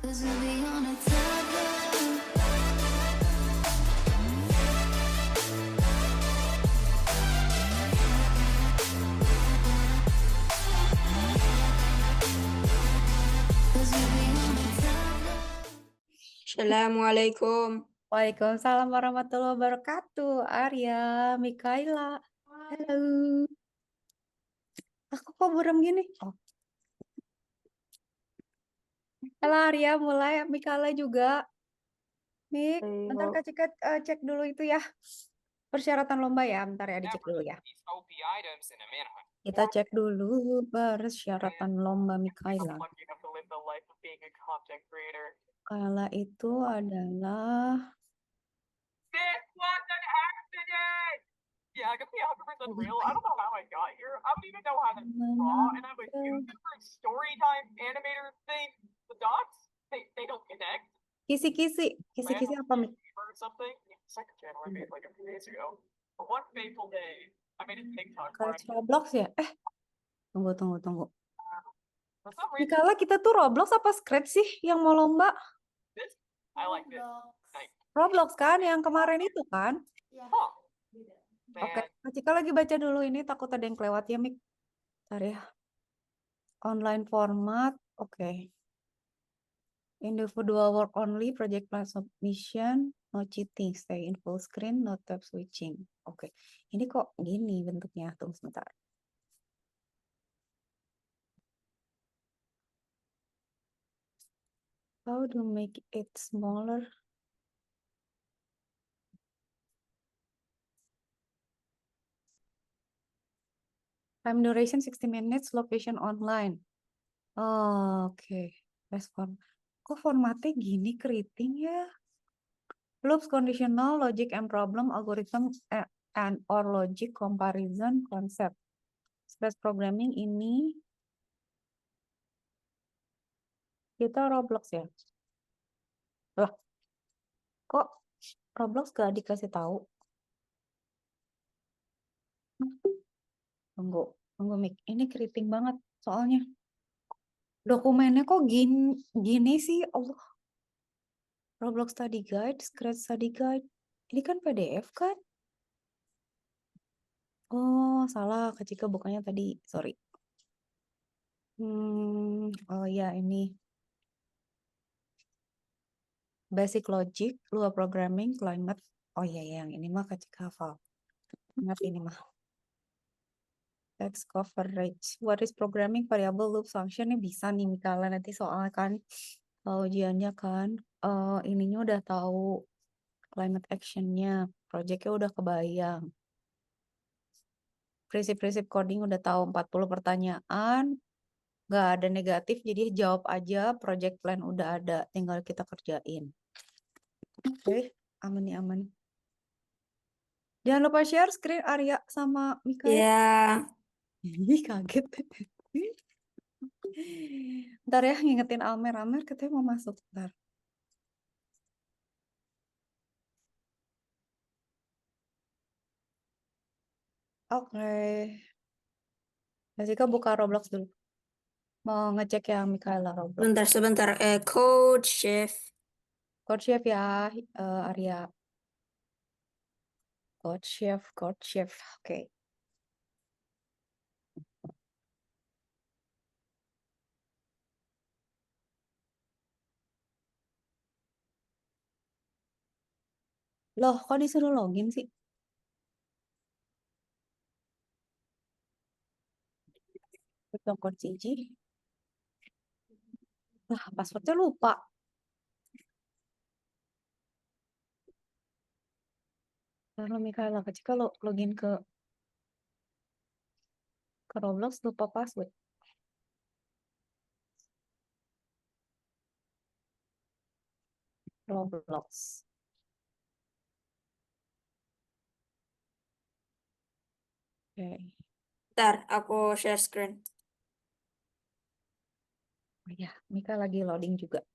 Assalamualaikum. Waalaikumsalam warahmatullahi wabarakatuh. Arya, Mikaela. Halo. Aku kok buram gini? Oh. Halo Arya, mulai. Mikaela juga. Mik, bentar Kak Cika cek dulu itu ya. Persyaratan lomba ya, bentar ya dicek dulu ya. Kita cek dulu persyaratan lomba Mikaela. Mikaela itu adalah Yeah, I can be 100% real. I don't know how I got here. I don't even know how to draw, and I'm a huge story time animator thing. The dots, they don't connect. kisi-kisi. Kisi-kisi apa, Mik? Or something. Second channel I made like a few days ago. But one fateful day, I made a TikTok. Kayak Roblox ya? Tunggu. For some reason, Mikaela, kita tuh Roblox apa Scratch sih yang mau lomba? I like this. Roblox kan, yang kemarin itu kan? Huh. Oke, Man, Kak Cika lagi baca dulu ini, takut ada yang kelewat ya, Mik. Bentar ya. Online format, oke. Individual work only, project plan submission, no cheating, stay in full screen, no tab switching. Oke, ini kok gini bentuknya, tunggu sebentar. How to make it smaller? Time duration 60 minutes, location online. Oh, oke. Respon. Kok formatnya gini keriting ya? Loops, conditional, logic and problem, algorithm and or logic, comparison, concept. Space programming ini kita Roblox ya? Lah, kok Roblox gak dikasih tahu? Tunggu, Mik. Ini keriting banget soalnya. Dokumennya kok gini sih? Allah. Roblox Study Guide, Scratch Study Guide. Ini kan PDF kan? Oh, salah. Kak Cika bukannya tadi. Sorry. Oh ya, ini. Basic Logic, Lua Programming, Climate. Oh iya, yang ini mah Kak Cika hafal. Ingat ini mah. Text coverage. What is programming variable loop function? Ini bisa nih Mikaela nanti soalnya kan ujiannya kan ininya udah tahu climate actionnya, projectnya udah kebayang. Prinsip-prinsip coding udah tahu 40 pertanyaan, nggak ada negatif jadi jawab aja, project plan udah ada, tinggal kita kerjain. Oke, aman nih aman. Jangan lupa share screen Arya sama Mikaela. Ya, Ih, kaget. Ntar ya ngingetin Almer katanya mau masuk. Ntar. Oke. Jessica buka Roblox dulu. Mau ngecek yang Mikaela Roblox. sebentar. Code Chef. Code Chef ya, Arya. Code Chef. Oke. Loh, kok disuruh login sih? Betul code CG. Lah, passwordnya lupa. Lalu Mikaela, ketika login ke Roblox lupa password. Roblox. Oke. Bentar, aku share screen. Oh ya, Mika lagi loading juga.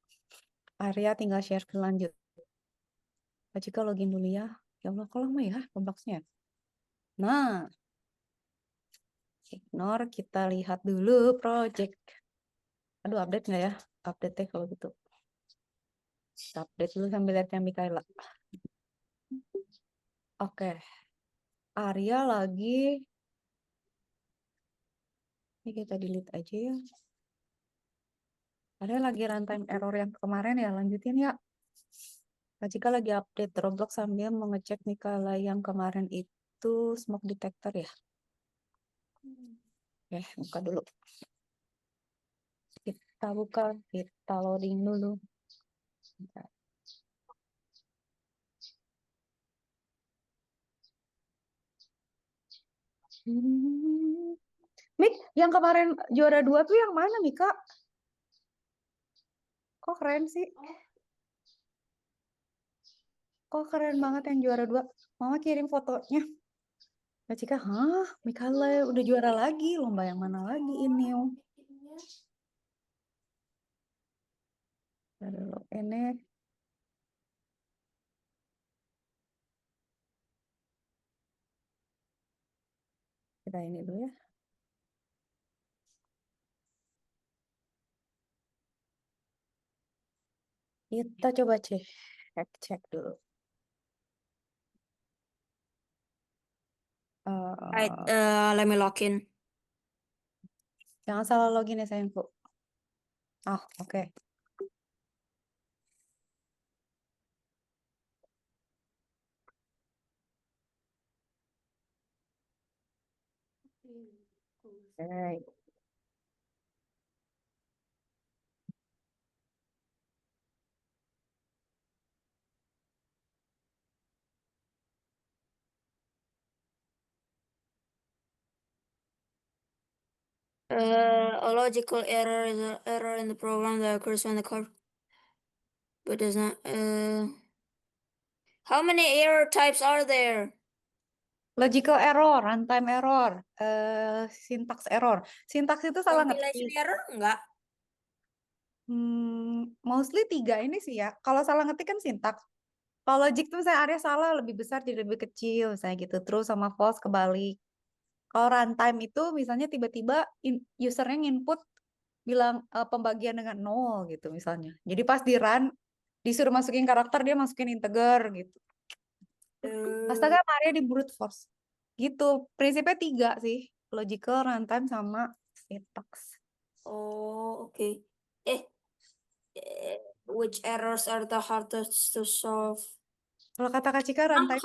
Arya tinggal share ke lanjut. Jika login dulu ya. Ya Allah, kok lama ya Robloxnya? Nah, ignore, kita lihat dulu project. Aduh, update nggak ya? Update deh kalau gitu. Kita update dulu sambil lihat yang Mikaela. Oke. Arya lagi. Ini kita delete aja ya. Arya lagi runtime error yang kemarin ya. Lanjutin ya. Kak Cika lagi update Roblox sambil mengecek Mikaela yang kemarin itu smoke detector ya. Oke, buka dulu. Kita buka, kita loading dulu. Bentar. Mik, yang kemarin juara 2 tuh yang mana, Mika? Kok keren sih? Kok keren banget yang juara 2? Mama kirim fotonya. Kak Cika, hah? Mikaela udah juara lagi. Lomba yang mana lagi ini? Dulu ini. Kita ini dulu ya. Kita coba cek dulu. Right, let me log in. Jangan salah login ya sayangku. Ah, oke. Oke. A logical error is an error in the program that occurs when the code but does not. How many error types are there? Logical error, runtime error, syntax error. Syntax itu salah Compilation ngetik. error enggak? Mostly 3 ini sih ya. Kalau salah ngetik kan syntax. Kalau logic tuh misalnya area salah lebih besar jadi lebih kecil, misalnya gitu. Terus sama false kebalik. Kalau runtime itu misalnya tiba-tiba usernya nginput bilang pembagian dengan 0 gitu misalnya. Jadi pas di run disuruh masukin karakter dia masukin integer gitu. Astaga, Maria di brute force. Gitu. Prinsipnya 3 sih. Logical, runtime, sama syntax. Oh, okay. Which errors are the hardest to solve? Kalau kata Kak Cika, runtime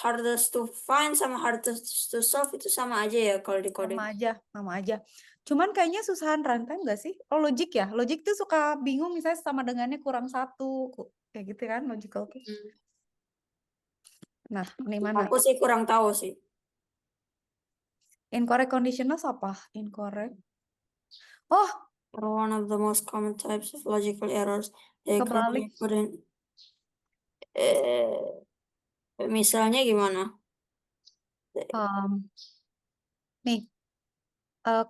Hardest to find sama hardest to solve itu sama aja ya kalau di coding. sama aja. Cuman kayaknya susahan runtime nggak sih? Oh, logic ya. Logic tuh suka bingung misalnya sama dengannya kurang 1. Kayak gitu kan, logical tuh. Nah, ini mana? Aku sih kurang tahu sih. Incorrect conditionals apa? Incorrect. Oh, Are one of the most common types of logical errors. They can be kebalik. put in. Misalnya gimana? Nih,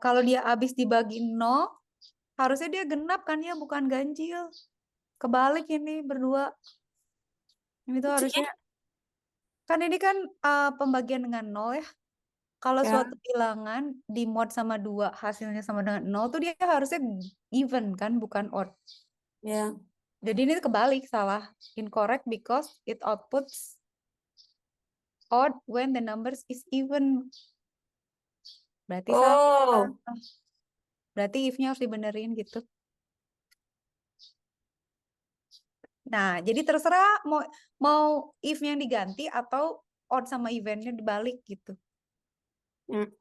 kalau dia habis dibagi 0, harusnya dia genap kan ya, bukan ganjil. Kebalik ini berdua. Ini tuh harusnya. Kan ini kan pembagian dengan 0 ya. Kalau Ya. suatu bilangan di mod sama 2 hasilnya sama dengan 0 tuh dia harusnya even kan, bukan odd. Ya. Jadi ini kebalik, salah. Incorrect because it outputs odd when the numbers is even. Berarti salah. Berarti if-nya harus dibenerin gitu. Nah, jadi terserah mau if-nya yang diganti atau odd sama event-nya dibalik gitu.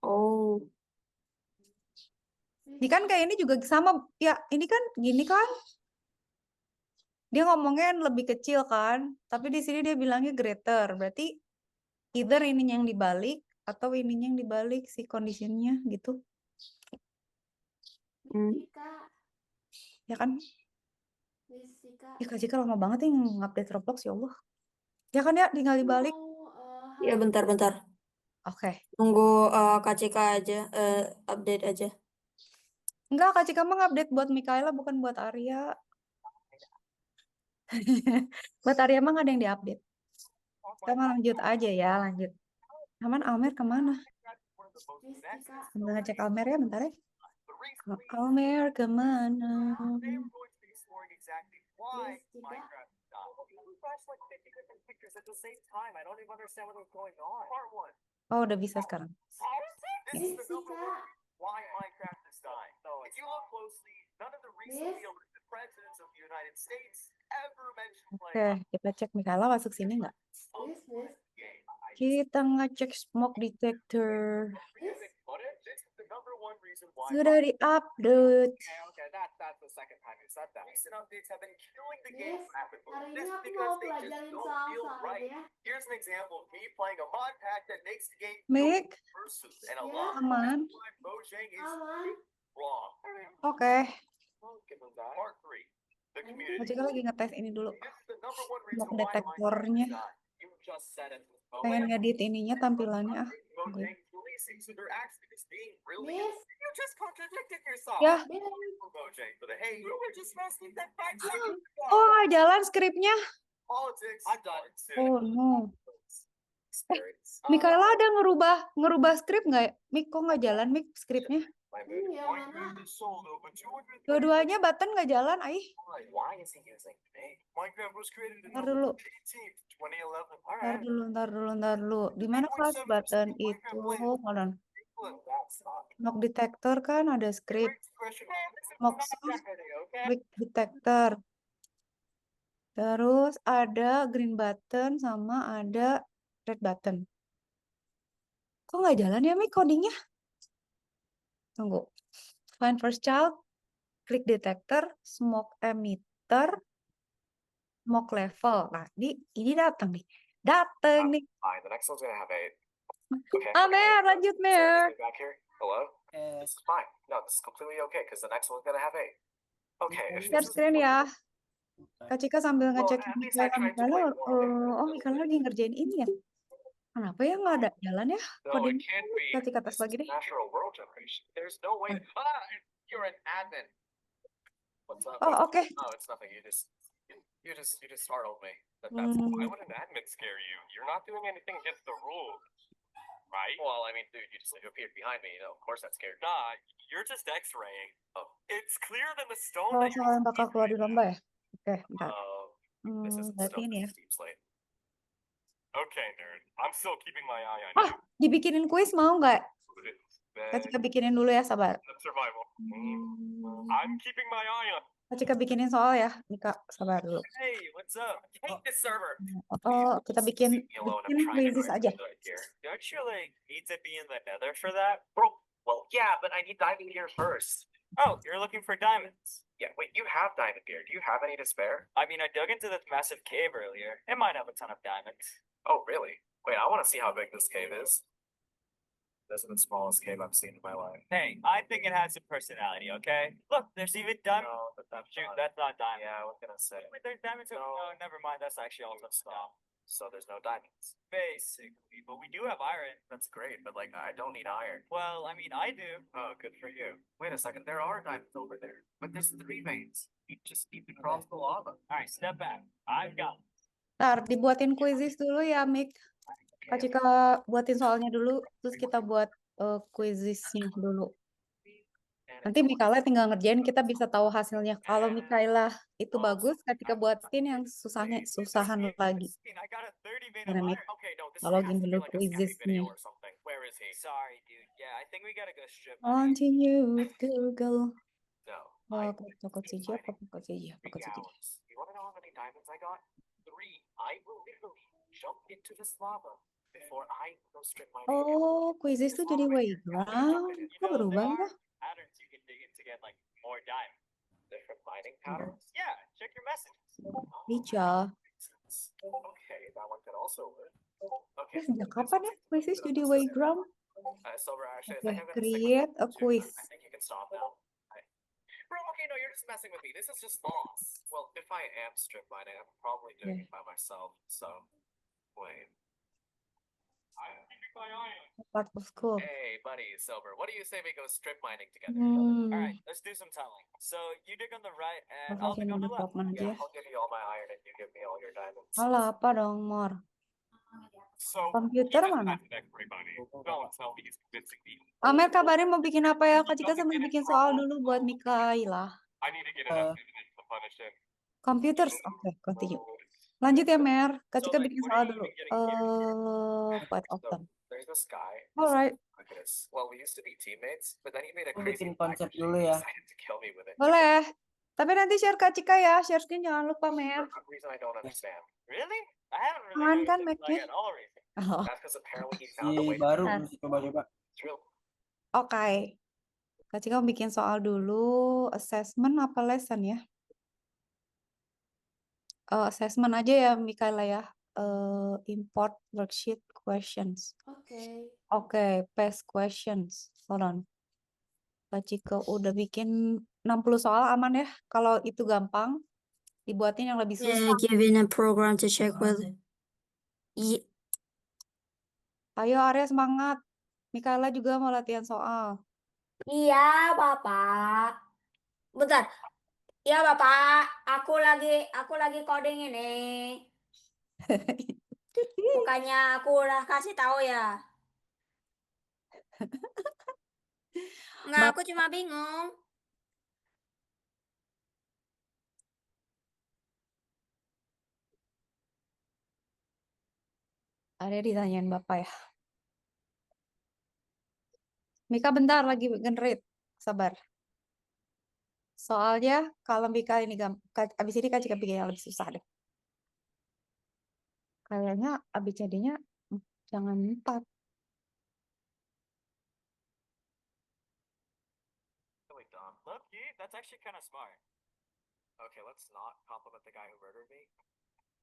Oh. Ini kan kayak ini juga sama, ya ini kan gini kan. Dia ngomongnya lebih kecil kan, tapi di sini dia bilangnya greater. Berarti either ininya yang dibalik atau ininya yang dibalik si kondisinya gitu. Ya kan? Ya Kak Jika lama banget nih ngupdate Roblox ya Allah. Ya kan ya, tinggal dibalik. Ya bentar. Oke. Tunggu Kak Cika aja, update aja. Enggak, Kak Cika mah ngupdate buat Mikaela bukan buat Arya. Buat Arya mah nggak ada yang diupdate. Kita mah lanjut aja ya, lanjut. Aman, Almer kemana? Sambil ngecek Almer ya, bentar ya. Almer kemana? exactly why Yes, Tika. Minecraft died. We flashed like 50 different pictures at the same time. I don't even understand what was going on. Part 1. Oh, udah bisa sekarang. This is Yes, the number Tika. one reason why Minecraft is dying. If you look closely, none of the recently Yes. elected presidents of the United States ever mentioned Oke, playing kita cek Mikaela masuk sini nggak? Yes, yes. game. Kita ngecek smoke detector. Yes. This is the number one reason why. Sudah di-update. Okay, that's the second time you said that. Recent updates have been killing the game Yes. rapidly. Hari ini This is aku because mau they just pelajarin don't feel soal-soal right. ya. Here's an example of me playing a mod pack that makes the game Mik, versus, and a Yeah. lot of aman. Mojang is Aman. wrong. Oke. Part 3. The community. Ojek lagi ngetes ini dulu. This is the number one reason Smoke why detektornya. You just said it. Pengen ngedit ininya tampilannya. Mojang's releasing, so they're actually just being really. Yes. You just contradicted yourself. Ya. Mojang, but hey, you were just messing that 5 seconds ago. Oh, nggak jalan skripnya. Politics. I'm done. Oh, no. Experience. Mikaela ada ngerubah skrip nggak? Mik, kok nggak jalan, Mik, skripnya? Iya, mana? Dua-duanya button nggak jalan, Aih. Why is he using me? Minecraft was created in Ntar dulu. 2011. Ntar dulu. Di mana kelas button itu? Hold on. Smoke detector kan ada skrip. Smoke source, quick detector. Terus ada green button sama ada red button. Kok nggak jalan ya, Mik, codingnya? Tunggu. Find first child, click detector, smoke emitter, smoke level. Nah, ini datang nih. Datang nih. Fine, the next one's gonna have 8. Okay. Mer, lanjut, Mer. Back here. Hello? This is fine. No, this is completely okay because the next one's gonna have 8. Okay. If Share this is screen ya. Kak Cika sambil Well, ngecek at least I tried to Mikaela. play one. Mikaela lagi ngerjain ini ya. Kenapa ya nggak ada jalan ya? No, it Coding. can't be. Kak Cika tes This lagi is deh. natural world generation. There's no way. You're an admin. What's up? Oh, oke. No, it's nothing. You just startled me. That's why would an admin scare you? You're not doing anything against the rules, right? Well, I mean, dude, you just appeared behind me. Of course that scared. Nah, you're just X-raying. Oh, it's clearer than the stone Oh, that you're. soal yang bakal keluar di lomba ya? Oke, bentar. This isn't Berarti stone. ini ya. This is deep slate. Okay, nerd. I'm still keeping my eye on Ah, dibikinin kuis mau nggak? you. Kak Cika bikinin dulu ya, sabar. Survival. I'm keeping my eye on. Kak Cika bikinin soal ya. Mika, sabar dulu. Hey, what's up? Hate this server. Oh, kita bikin quizzes aja. Don't you like need to be in the nether for that? Bro, well, yeah, but I need diamond gear first. Oh, you're looking for diamonds. Yeah, wait, you have diamond gear. Do you have any to spare? I mean, I dug into this massive cave earlier. It might have a ton of diamonds. Oh, really? Wait, I want to see how big this cave is. This is the smallest cave I've seen in my life. Hey, I think it has some personality, okay? Look, there's even diamonds. No, but that's not diamond. Yeah, I was gonna say. Wait, there's diamonds. No, never mind. That's actually also stone. So there's no diamonds. Basically, but we do have iron. That's great, but like I don't need iron. Well, I mean, I do. Oh, good for you. Wait a second, there are diamonds over there, but there's 3 veins. You just need to cross the lava. All right, step back. I've got. Ntar dibuatin quizzes dulu ya, Mik. Kak Cika buatin soalnya dulu, terus kita buat quizesnya dulu. Nanti Mikaela tinggal ngerjain, kita bisa tahu hasilnya. Kalau Mikaela itu bagus, Kak Cika buatin yang susahan lagi. Mana, Mik? Login dulu quizesnya. Sorry, dude. Yeah, I think we gotta go strip. Continue with Google. No. Oh, toko CJ apa toko CJ? Toko CJ. You want to know how many diamonds I got? 3. I will literally jump into this lava before I go strip mining. Oh, quizzes tuh jadi Wayground. Kok berubah ya? Patterns you can dig in to get like more diamonds. Different mining patterns? Yeah, check your messages. Bisa. Okay, that one could also work. Okay. Sejak kapan ya quizzes jadi Wayground? Silver, actually, Okay, I think I'm gonna stick with create a two. quiz. I think you can stop now. Bro, okay, no, you're just messing with me. This is just loss. Well, if I am strip mining, I'm probably doing it by myself. So, wait. I'm keeping my eye on. Part of school. Hey, buddy, Silver, what do you say we go strip mining together? Hmm. All right, let's do some tunneling. So you dig on the right, and I'll Pakai dig on mode the left. Pokemon aja ya. I'll give you all my iron, and you give me all your diamonds. Alah, apa dong, Mor? So Komputer mana? everybody. Don't tell me he's convincing me. Amer kabarin mau bikin apa ya? Kak Cika sambil bikin soal dulu buat Mikaela. I need to get enough evidence to punish him. Computers. Oke, continue. Lanjut ya, Mer. Kak So, Cika like, bikin what soal are you dulu. even getting here? Quite often. There's this guy. Alright. Look at this. Well, we used to be teammates, but then he made a Aku crazy bikin black konsep machine dulu and ya. decided to kill me with it. Boleh. Tapi nanti share Kak Cika ya. Share screen jangan lupa, For Mer. a reason I don't understand. Really? I haven't really Aman kan noticed it mic-nya? like at all recently. Oh, That's because apparently he found a Si way to baru Nah. mesti coba-coba. It's real. Oke. Kak Cika mau bikin soal dulu. Assessment apa lesson ya? Assessment aja ya, Mikaela ya. Import worksheet questions. Okay. Oke, paste questions. Hold on. Kak Cika udah bikin 60 soal aman ya? Kalau itu gampang, dibuatin yang lebih susah. Yeah, given a program to check with. Yeah. Ayo Arya semangat. Mikaela juga mau latihan soal. Iya, Bapak. Bentar. Iya, Bapak. Aku lagi coding ini. Bukannya aku udah kasih tahu ya. Enggak, aku cuma bingung. Arya ditanyain Bapak ya. Mika bentar lagi generate. Sabar. Soalnya kalau Mika ini abis ini Kak Cika bikin yang lebih susah deh. Kayaknya ABCD-nya jangan 4. Really dumb. Look, that's actually kind of smart. Okay, let's not compliment the guy who murdered me.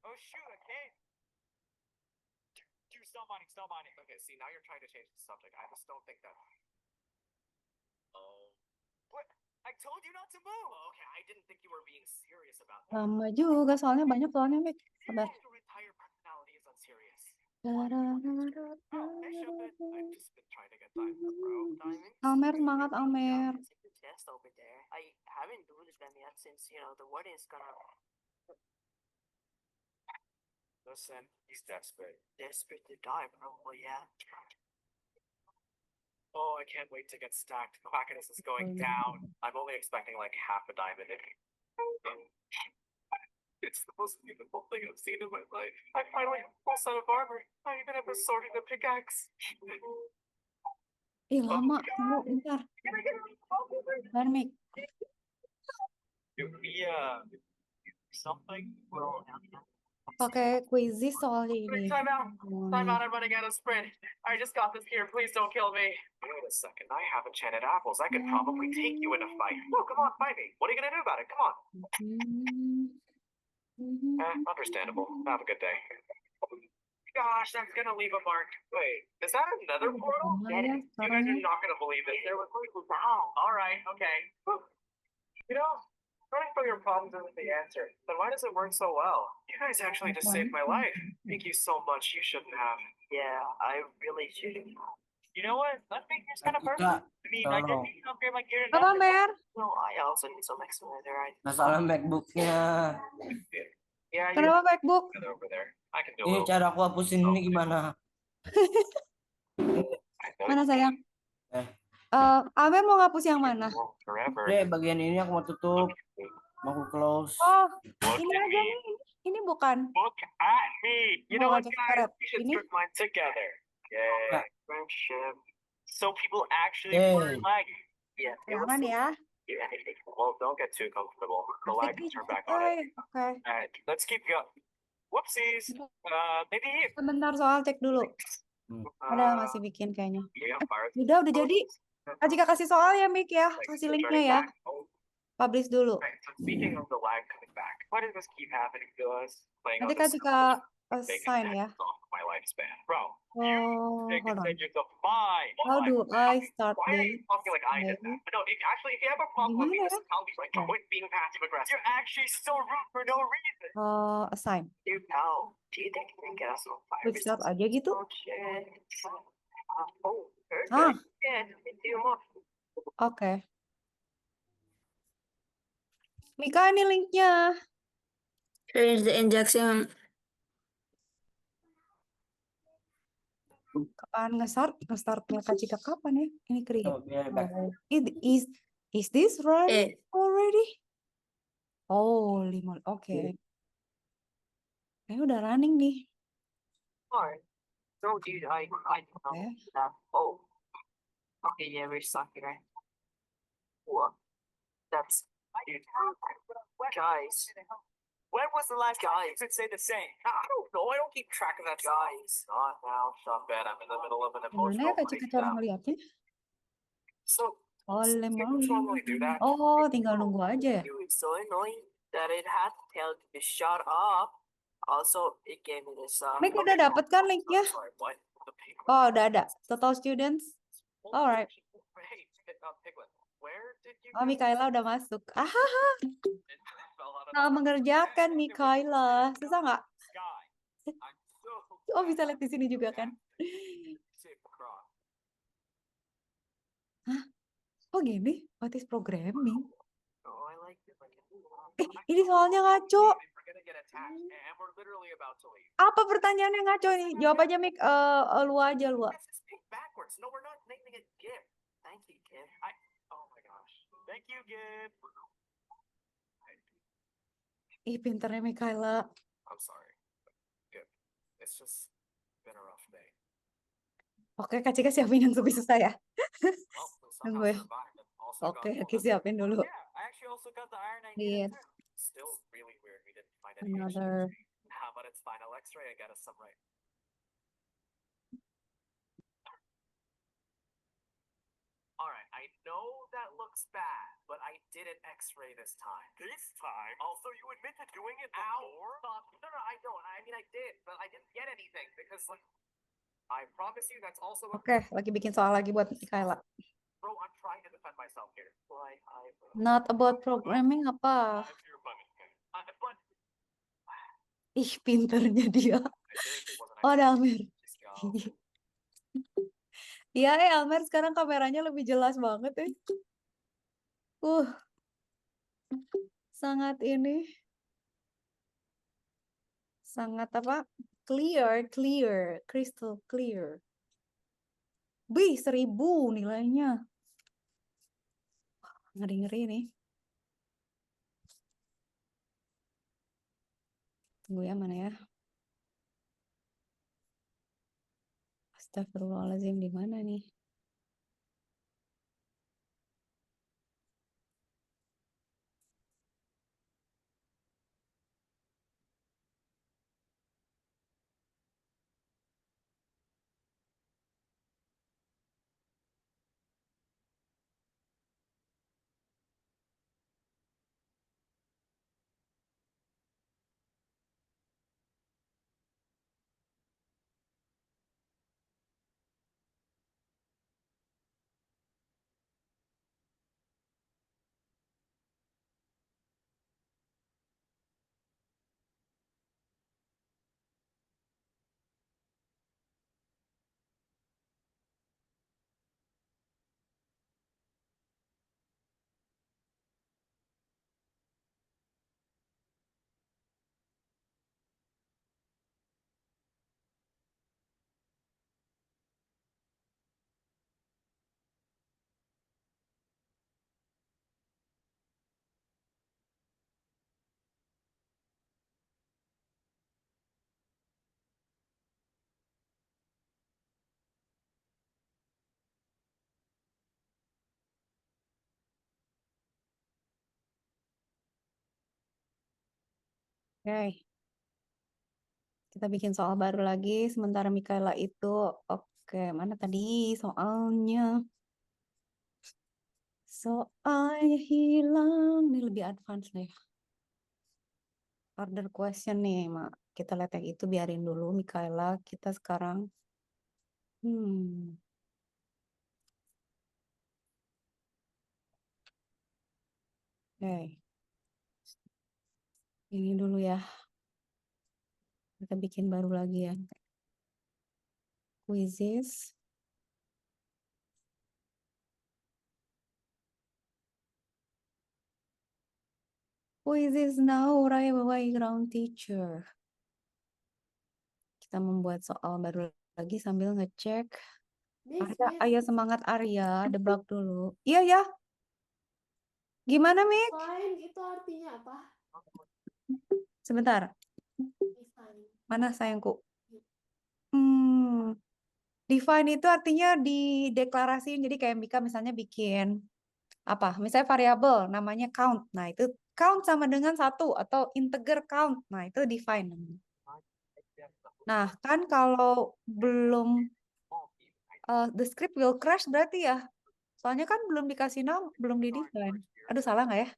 Oh shoot, a cave! Dude, stop mining, stop mining. Okay, see, now you're trying to change the subject. I just don't think that. Oh. What? I told you not to move! Oh, okay, I didn't think you were being serious about that. Lama juga soalnya banyak soalnya Mik. Sabar. Your entire personality is unserious. Oh, Bishop, I've just been trying to get diamonds, bro. Diamonds? Almer semangat Almer. Test over there. I haven't used them yet since the warden is gonna Listen, he's desperate. desperate to die, probably. Yeah. Oh, I can't wait to get stacked. Quackiness is going down. I'm only expecting like half a diamond. It's the most beautiful thing I've seen in my life. I finally have a full set of armor. I even have a sword and a pickaxe. Ih lama. Tunggu bentar. Bentar Mik. Something? Pakai quizzes soalnya ini. Time out. Time out. I'm running out of sprint. I just got this here. Please don't kill me. Wait a second. I have enchanted apples. I could probably take you in a fight. No, come on, fight me. What are you gonna do about it? Come on. Understandable. Have a good day. Gosh, that's gonna leave a mark. Wait, is that another portal? Get it? You guys are not gonna believe this. There was All right, okay. You know, running from your problems isn't the answer. Then why does it work so well? You guys actually just saved my life. Thank you so much. You shouldn't have. Yeah, I really should. You know what? That figure's kind of Kak perfect. Cika, I mean, I didn't tolong. need to upgrade my gear to Apa nothing. Mer? No, I also need some extra netherite. Masalah MacBook-nya. Yeah, you're Kenapa MacBook? good over there. I can do a Ini little. cara aku hapusin ini gimana? Mana sayang? Eh. Amer mau ngapus yang mana? Forever. Oke, bagian ini aku mau tutup. Mau aku close. Oh, Look ini at aja me. nih. Ini bukan. Look at me. You know Mau what, ngajak guys? karet. We should Ini? strip mine together. Yay. Kak. Friendship. So people actually Hey. were lagging. Yeah, it was Jangan so- ya. Yeah. Well, don't get too comfortable. The lag can turn back on. Oke. Alright, let's keep going. Whoopsies. Maybe here. Sebentar soal cek dulu. Ada masih bikin kayaknya. Udah jadi. Kak Cika kasih soal ya Mik ya. Kasih linknya ya. Publish dulu. Right, so speaking of the lag coming back, why does this keep happening to us? Playing Nanti on Kak this Cika big assign ya. impact off my lifespan. Bro, Oh, take hold on. advantage of my How do I start Why are you this? talking like I did that? But no, if you have a problem with me, Gimana just tell me, like, Oh. quit being passive aggressive. You're actually so rude for no reason. Assign. Dude, pal, do you think you can get us on fire? Quick start aja gitu. Oh, shit. Oh, perfect. Ah, Yeah, do more. oke. Mika ini linknya. Change the injection. Kapan nge-startnya Kak Cika kapan ya? Ini create. Oh, biar back. Is this right Eh, already? Oh, 5. Oke. Kayaknya udah running nih. Alright. No, dude, I don't know Okay. that. Oh. Okay, yeah, we're stuck here. What? That's dude. Guys. When was the last time you Guys. could say the same? I don't know. I don't keep track of that stuff. Guys, not now. Stop Bet I'm in the middle of an Gimana ya emotional kaca cara breakdown. ngeliatnya? So, Oh, people normally do that. Oh, tinggal nunggu aja ya. Dude, it's so annoying that it had to tell me to shut up. Also, it gave me this Mik udah dapet kan linknya? Sorry, what? The piglet. Oh, udah ada. Total students. Alright. Hey, Piglet, where did you Oh, go? Mikaela udah masuk. Ah, It fell out of nah, the- mengerjakan It was Mikaela. the Susah nggak? sky. I'm so Oh, bisa lihat di sini juga kan? Safe across. Oh, gini. What is programming? Oh, I like it. Ini soalnya ngaco. We're gonna get attacked, and we're literally about to leave. Apa pertanyaannya ngaco nih? Jawab aja, Mik. Lu aja, lu. Yes, it's picked backwards. No, we're not naming it gift. Thank you, kid. Oh my gosh. Thank you, Gib. Ih, pinternya Mikaela. I'm sorry. Gib. It's just been a rough day. Oke, Kak Cika siapin yang lebih susah ya. Well, we somehow Tunggu ya. survived and also got Oke, all Aki the- siapin dulu. Yeah, I actually also got the iron I Iya. needed too. Still really weird we didn't find any Another. How about its final X-ray? I got us some right. Alright, I know that looks bad, but I did an X-ray this time. This time? Also, you admit to doing it before? Stop. No, I don't. I mean, I did, but I didn't get anything because, like, I promise you that's also a Oke, lagi bikin soal lagi buat Mikaela. bro. I'm trying to defend myself here. Why, Not about programming apa? But Ih, pinternya dia. I seriously wasn't. Oh, ada Almer. Just go. Iya, Almer sekarang kameranya lebih jelas banget ya. Sangat ini. Sangat apa? Clear, crystal clear. 1000 nilainya. Ngeri-ngeri nih. Tunggu ya, mana ya? Astagfirullahaladzim, di mana nih? Oke. Kita bikin soal baru lagi. Sementara Mikaela itu. Oke, mana tadi soalnya? Soalnya hilang. Ini lebih advance deh. Order question nih, Mak. Kita lihat yang itu biarin dulu, Mikaela. Kita sekarang. Oke. Ini dulu ya. Kita bikin baru lagi ya. Quizzes. Quizzes now, right away ground teacher. Kita membuat soal baru lagi sambil ngecek. Arya, ayo semangat Arya, debak dulu. Iya ya. Gimana, Mik? Fine, itu artinya apa? Sebentar. Mana sayangku? Define itu artinya dideklarasiin. Jadi kayak Mika misalnya bikin apa? Misalnya variabel namanya count. Nah, itu count sama dengan 1 atau integer count. Nah, itu define namanya. Nah, kan kalau belum the script will crash berarti ya. Soalnya kan belum dikasih nama, belum di define. Aduh, salah nggak ya?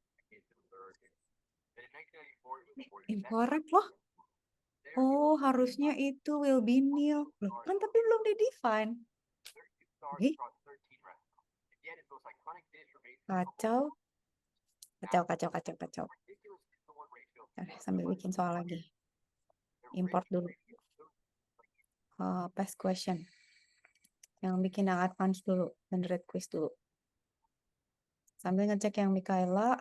Incorrect loh. Oh, harusnya itu will be nil. Loh, kan tapi belum di define. Ih, kacau. Kacau. Sambil bikin soal lagi. Import dulu. Past question. Yang bikin yang advance dulu. Generate quiz dulu. Sambil ngecek yang Mikaela.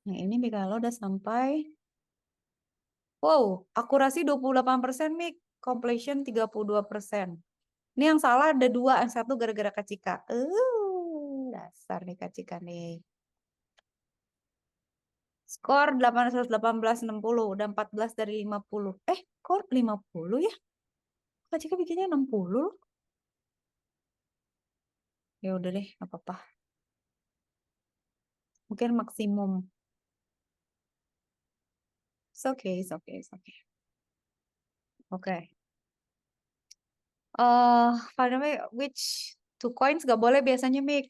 Yang ini Mikaela udah sampai. Wow, akurasi 28%, Mik. Completion 32%. Ini yang salah ada 2, yang 1 gara-gara Kak Cika. Dasar nih Kak Cika nih. Skor 818,60, udah 14 dari 50. Skor 50 ya? Kak Cika bikinnya 60. Ya udah deh, nggak apa-apa. Mungkin maksimum. It's okay. Oke. Finally, which 2 coins nggak boleh biasanya, Mik?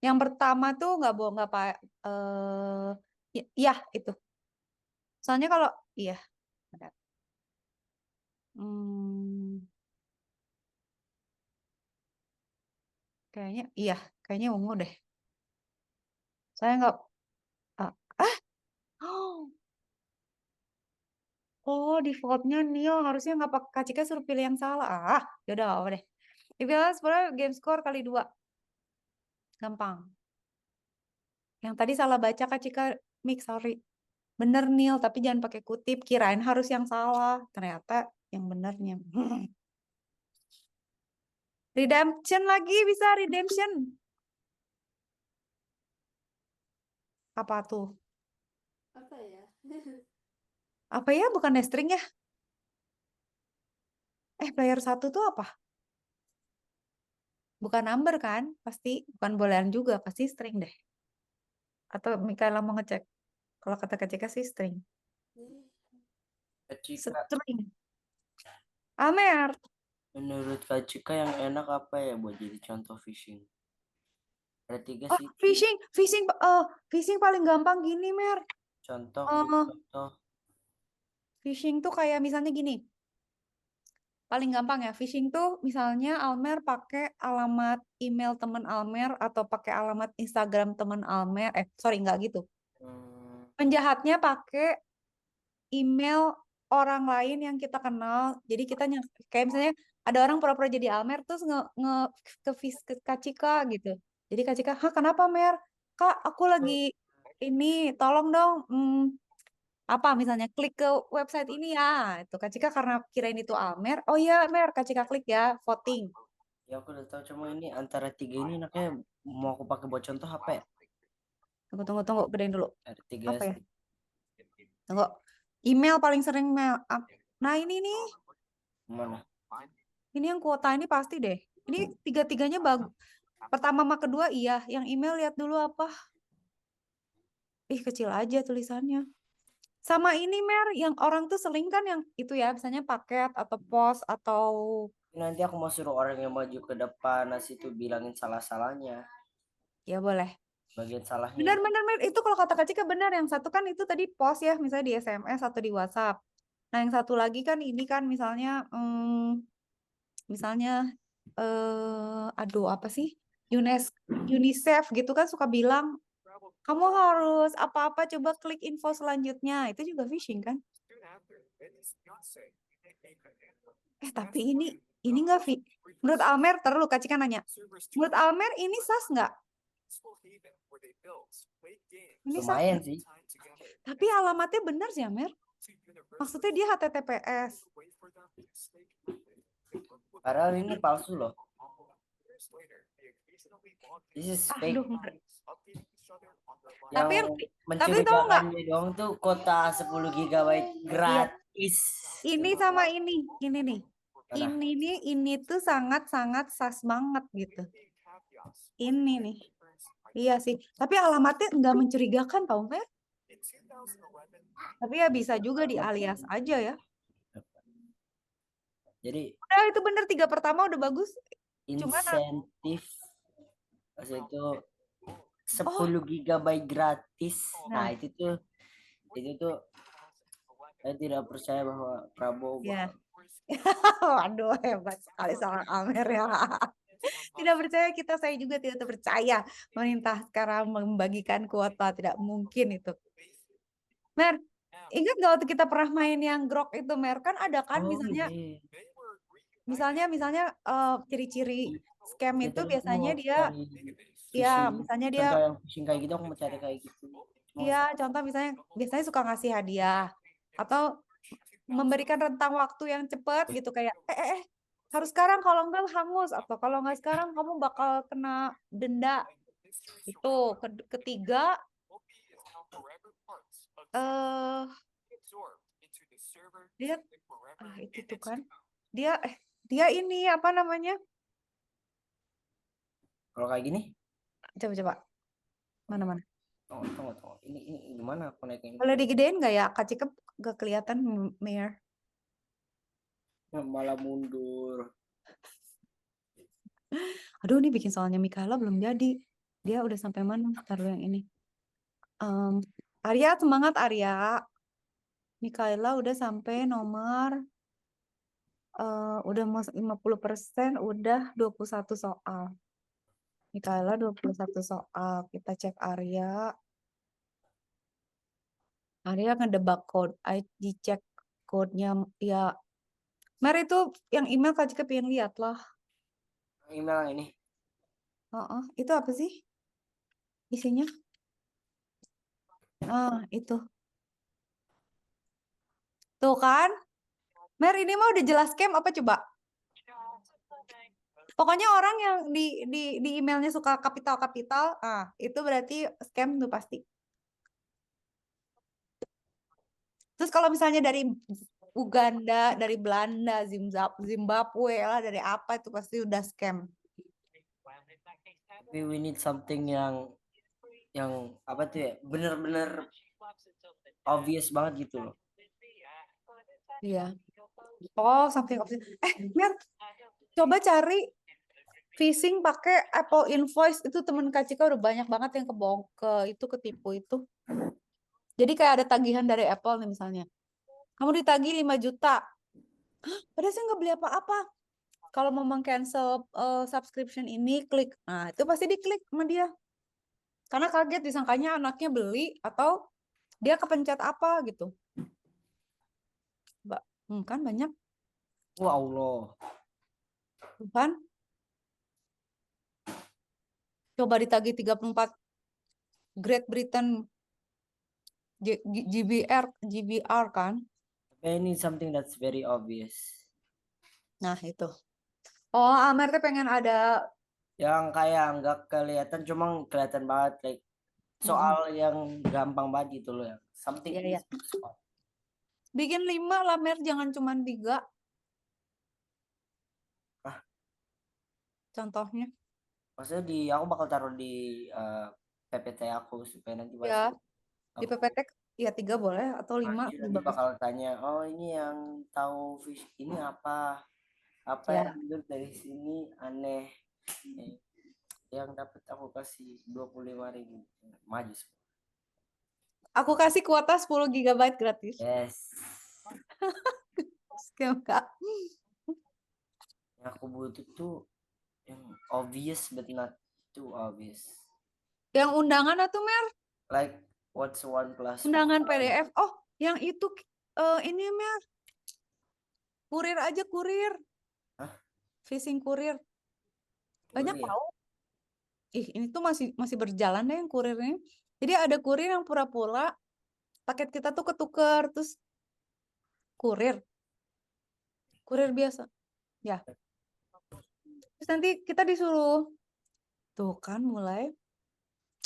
Yang pertama tuh nggak boleh, nggak pak. Ya itu. Soalnya kalau iya. Kayaknya ungu deh. Saya nggak. Oh, defaultnya nil. Harusnya nggak pakai Kak Cika suruh pilih yang salah. Yaudah apa deh. If sebenarnya game score kali 2. Gampang. Yang tadi salah baca Kak Cika, Mik, sorry. Bener nil, tapi jangan pakai kutip. Kirain harus yang salah. Ternyata yang benernya. Redemption lagi, bisa redemption. Apa tuh? Apa ya? Apa ya? Bukan string ya? Player 1 tuh apa? Bukan number kan? Pasti. Bukan boolean juga. Pasti string deh. Atau Mikaela mau ngecek? Kalau kata Kak Cika sih string. Kak Cika, String. Amer. menurut Kak Cika yang enak apa ya buat jadi contoh phishing? Ada 3 Oh, sih. phishing paling gampang gini, Mer. Contoh. Phishing tuh kayak misalnya gini. Paling gampang ya, phishing tuh misalnya Almer pakai alamat email teman Almer atau pakai alamat Instagram teman Almer. Sorry, nggak gitu. Penjahatnya pakai email orang lain yang kita kenal. Jadi kita kayak misalnya ada orang pura-pura jadi Almer terus ke Kak Cika gitu. Jadi Kak Cika, kenapa Mer? Kak, aku lagi ini, tolong dong. Apa misalnya klik ke website ini ya. Itu Kak Cika karena kirain itu Almer. Oh iya, Mer, Kak Cika klik ya, voting. Ya aku udah tahu, cuma ini antara 3 ini enaknya mau aku pakai buat contoh apa ya? Tunggu, gedein dulu. Ada 3 Apa ya? sih. Tunggu. Email paling sering mail. Nah, ini nih. Mana? Ini yang kuota ini pasti deh. Ini 3-3-nya bagus. Pertama sama kedua iya. Yang email lihat dulu apa. Kecil aja tulisannya. Sama ini Mer, yang orang tuh sering kan yang itu ya, misalnya paket atau pos atau Nanti aku mau suruh orang yang maju ke depan, nasi itu bilangin salah-salahnya. ya boleh. Bagian salahnya. Benar, itu kalau kata Kak Cika benar. Yang satu kan itu tadi pos ya, misalnya di SMS atau di WhatsApp. Nah, yang satu lagi kan ini kan misalnya aduh apa sih? UNICEF gitu kan suka bilang kamu harus apa-apa coba klik info selanjutnya. Itu juga phishing kan? Tapi ini enggak menurut Almer, terlalu Kak Cika nanya. Menurut Almer ini sas nggak? Ini Lumayan sas. sih. Tapi alamatnya benar sih Almer. Maksudnya dia HTTPS. Padahal ini palsu loh. This is fake. Aduh, Tapi Yang tapi tahu nggak? mencurigakannya doang tuh kota 10 GB gratis. Ini sama ini nih. Mana? Ini tuh sangat sas banget gitu. Ini nih. Iya sih. Tapi alamatnya nggak mencurigakan tau Mer. Tapi ya bisa juga di alias aja ya. Jadi Udah itu bener 3 pertama udah bagus. Cuman insentif pas itu 10 GB gratis. Nah, Nah. itu tuh saya tidak percaya bahwa Prabowo Ya. bakal Waduh, hebat sekali seorang Amer ya. Tidak percaya saya juga tidak percaya pemerintah sekarang membagikan kuota, tidak mungkin itu. Mer, ingat nggak waktu kita pernah main yang grok itu Mer, kan ada kan Oh, misalnya iya. ciri-ciri scam Ya, itu tadi aku biasanya mau dia cari ya phishing. misalnya dia Contoh yang phishing kayak gitu aku mau cari kayak gitu. Cuma ya contoh misalnya biasanya suka ngasih hadiah atau memberikan rentang waktu yang cepat gitu kayak harus sekarang kalau enggak hangus atau kalau enggak sekarang kamu bakal kena denda. Itu ketiga dia itu tuh kan dia ini apa namanya? kalau kayak gini, Coba mana? tunggu. Ini gimana aku naiknya? Boleh digedein nggak ya? Kak Cikep nggak kelihatan Mir. Malah mundur. Aduh, ini bikin soalnya Mikaela belum jadi. Dia udah sampai mana? Taruh yang ini. Arya, semangat Arya. Mikaela udah sampai nomor udah mau 50%, udah 21 soal. Mikaela 21 soal. Kita cek Arya. Arya ngedebak code. Dicek code-nya ya. Mer itu yang email Kak Cika pengen lihat lah. Email ini. Itu apa sih? Isinya? Itu. Tuh kan? Mer, ini mah udah jelas scam apa coba? Pokoknya orang yang di emailnya suka kapital, itu berarti scam tuh pasti. Terus kalau misalnya dari Uganda, dari Belanda, Zimbabwe lah, dari apa itu pasti udah scam. Tapi we need something yang apa tuh ya? Bener-bener obvious banget gitu loh. Iya. Oh, something obvious. Mer, coba cari phishing pakai Apple Invoice, itu temen Kak Cika udah banyak banget yang ketipu itu. Jadi kayak ada tagihan dari Apple nih misalnya. Kamu ditagih 5 juta. Padahal saya nggak beli apa-apa. Kalau mau meng-cancel subscription ini, klik. Nah, itu pasti diklik sama dia. Karena kaget disangkanya anaknya beli atau dia kepencet apa gitu. Kan banyak. Wah, Allah. Kan? Coba ditagih 34 Great Britain GBR kan. I need something that's very obvious. Nah, itu. Oh, Amer tuh pengen ada Yang kayak nggak kelihatan, cuma kelihatan banget, like soal yang gampang banget gitu loh ya. Something Iya. easy spot. Bikin 5 lah, Mer, jangan cuma 3. Contohnya. Maksudnya aku bakal taruh di PPT aku supaya nanti Ya, di PPT ya 3 boleh atau 5 nanti bakal tanya, oh ini yang tahu fish ini apa Ya. yang hidup dari sini aneh. Yang dapat aku kasih 25.000 maju. Aku kasih kuota 10 GB gratis. Yes. Scam Kak. Yang aku butuh tuh yang obvious but not too obvious. Yang undangan atau Mer? Like what's 1 plus 1? Undangan PDF. Oh, yang itu ini Mer. Kurir aja, kurir. Hah? Phishing kurir. Banyak Kurir. tahu. Ini tuh masih berjalan deh yang kurir ini. Jadi ada kurir yang pura-pura paket kita tuh ketuker, terus kurir biasa. Ya. Terus nanti kita disuruh tuh kan mulai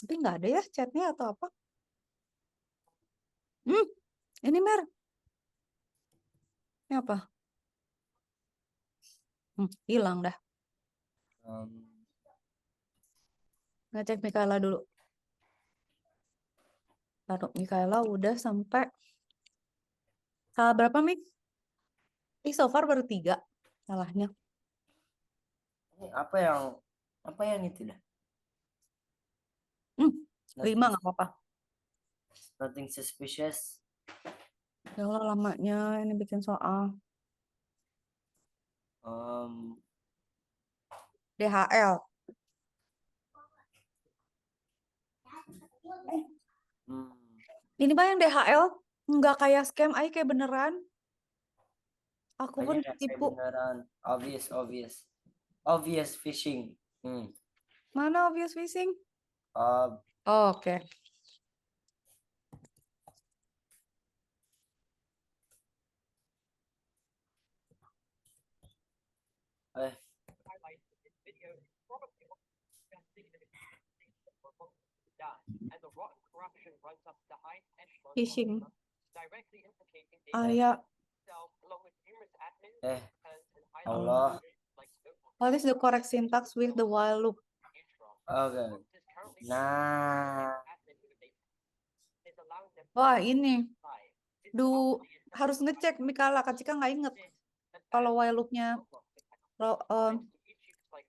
Tapi nggak ada ya chatnya atau apa? Ini Mer. Ini apa? Hilang dah. Ngecek Mikaela dulu. Taruh Mikaela udah sampai salah berapa Mik? So far baru 3 salahnya. Ini apa yang itu dah? 5 nggak apa-apa. Nothing suspicious. Ya Allah lamanya ini bikin soal. DHL. Ini Bang yang DHL nggak kayak scam, kayak beneran. Aku pun Kayaknya kayak tipu. beneran. Obvious phishing. Mana obvious phishing? Uh, Oh, oke. Highlight in video probably investing in done, and the rotten corruption runs up the high echelon Phishing. directly implicating Arya, itself along with numerous admins Eh, and high Allah. like what is the correct syntax with the while loop? Oke. Nah, Wah ini. Harus ngecek Mikaela, Kak Cika nggak inget. Kalau while loop-nya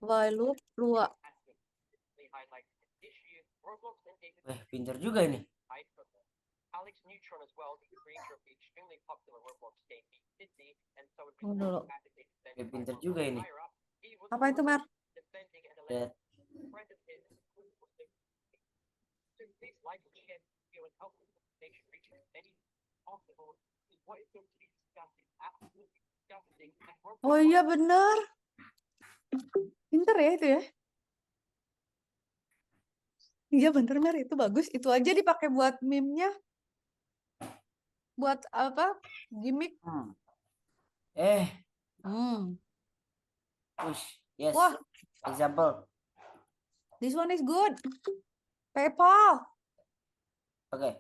while loop luak. pinter juga ini. Alex Neutron as well, the creator of the extremely popular Roblox game Beat City, and so it Tunggu dulu. Pinter juga ini. Apa itu Mer? Lihat. Please like and share this video and help this information reach as many as possible. What is going to be discussed is absolutely disgusting. Oh iya benar. Pinter ya itu ya. Iya bener Mer, itu bagus. Itu aja dipakai buat meme-nya. Buat apa? Gimmick. Push. Yes. Wah. Example. This one is good. PayPal. Oke.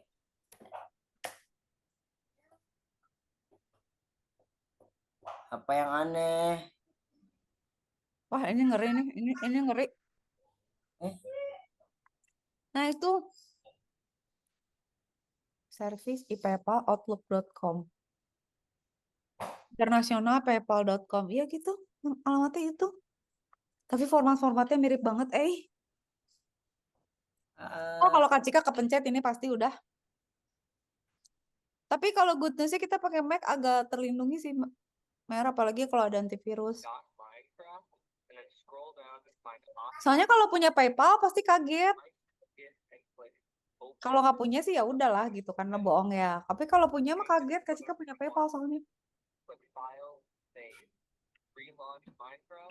Apa yang aneh? Wah ini ngeri nih. Ini ngeri. Nah itu. Service PayPal outlook.com. Internasional paypal.com. Iya gitu. Alamatnya itu. Tapi format-formatnya mirip banget. Kalau Kak Cika kepencet ini pasti udah. Tapi kalau good news-nya kita pakai Mac agak terlindungi sih. Mer, apalagi kalau ada antivirus. Soalnya kalau punya PayPal pasti kaget. Kalau nggak punya sih ya udahlah gitu karena bohong ya. Tapi kalau punya mah kaget. Kak Cika punya PayPal soalnya.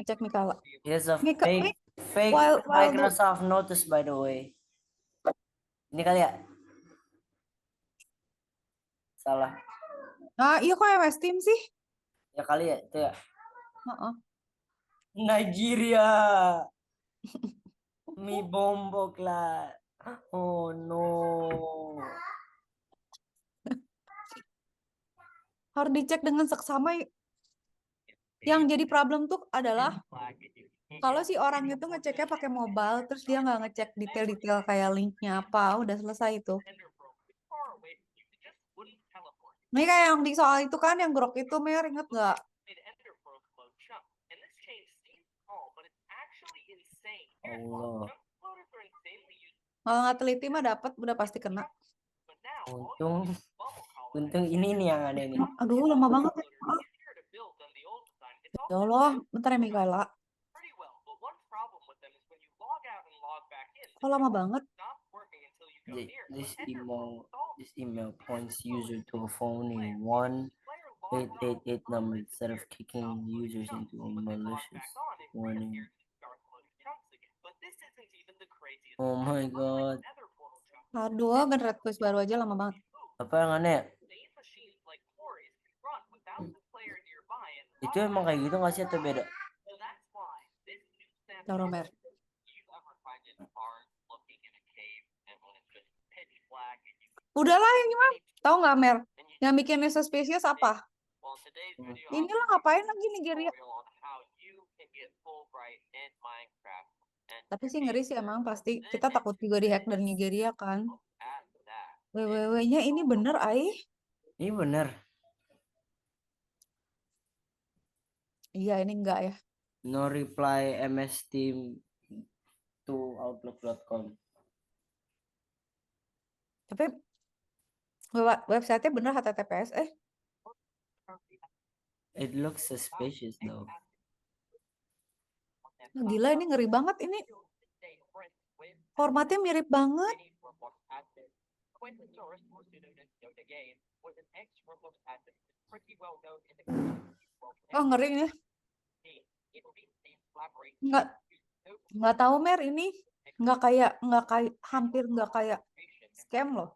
Cek Mikaela. Here's a Mika- fake while Microsoft notice by the way. Ini kali ya? Salah. Nah iya kok MS Team sih? Ya kali ya, itu ya. Nigeria. Mi bombo lah. Oh no. Harus dicek dengan seksama. Yang jadi problem tuh adalah kalau si orang itu ngeceknya pakai mobile, terus dia nggak ngecek detail-detail kayak linknya apa, udah selesai itu. Ini kayak yang di soal itu kan, yang grok itu, Mer, inget nggak? Allah. Kalau nggak teliti mah dapat, udah pasti kena. Untung ini nih yang aneh nih. Aduh, lama banget. Ya Allah, bentar ya Mikaela. Kok lama banget? This email points user to a phone in 1888 number instead of kicking users into a malicious warning. Oh my god. Aduh, gen red quiz baru aja lama banget. Apa yang aneh? Itu emang kayak gitu nggak sih atau beda? Taruh Mer. Udahlah yang gimana? Tahu nggak Mer? Yang bikinnya suspicious apa? Well, today's Hmm. video, Inilah ngapain lagi Nigeria? tutorial on how you can get Fulbright in Minecraft. And Tapi sih ngeri sih emang pasti kita takut juga dihack dari Nigeria kan. after that, WWW-nya ini bener Ai? Ini bener. Iya ini enggak ya. No reply MS Team to outlook.com. Tapi website-nya bener HTTPS. It looks suspicious though. Gila ini ngeri banget ini. Formatnya mirip banget. Oh ngeri ini. Nggak tahu Mer ini nggak kayak hampir nggak kayak scam loh.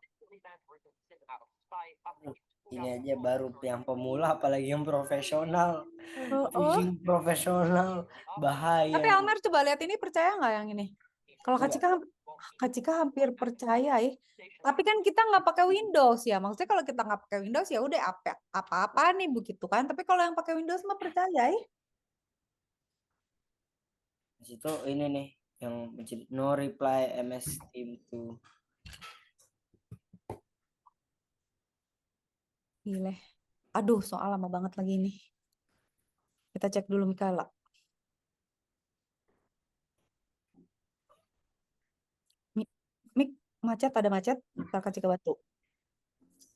Ini aja baru yang pemula, apalagi yang profesional. Oh, Phishing profesional bahaya. Tapi Almer coba lihat ini percaya nggak yang ini? Kalau Kak Cika hampir percaya ya. Tapi kan kita nggak pakai Windows ya. Maksudnya kalau kita nggak pakai Windows ya udah apa-apa nih begitu kan. Tapi kalau yang pakai Windows mah percaya ya. Di situ ini nih yang no reply MS Team to. Gile. Aduh, soal lama banget lagi ini. Kita cek dulu Mikaela. Mik, macet, ada macet. Ntar Kak Cika batu.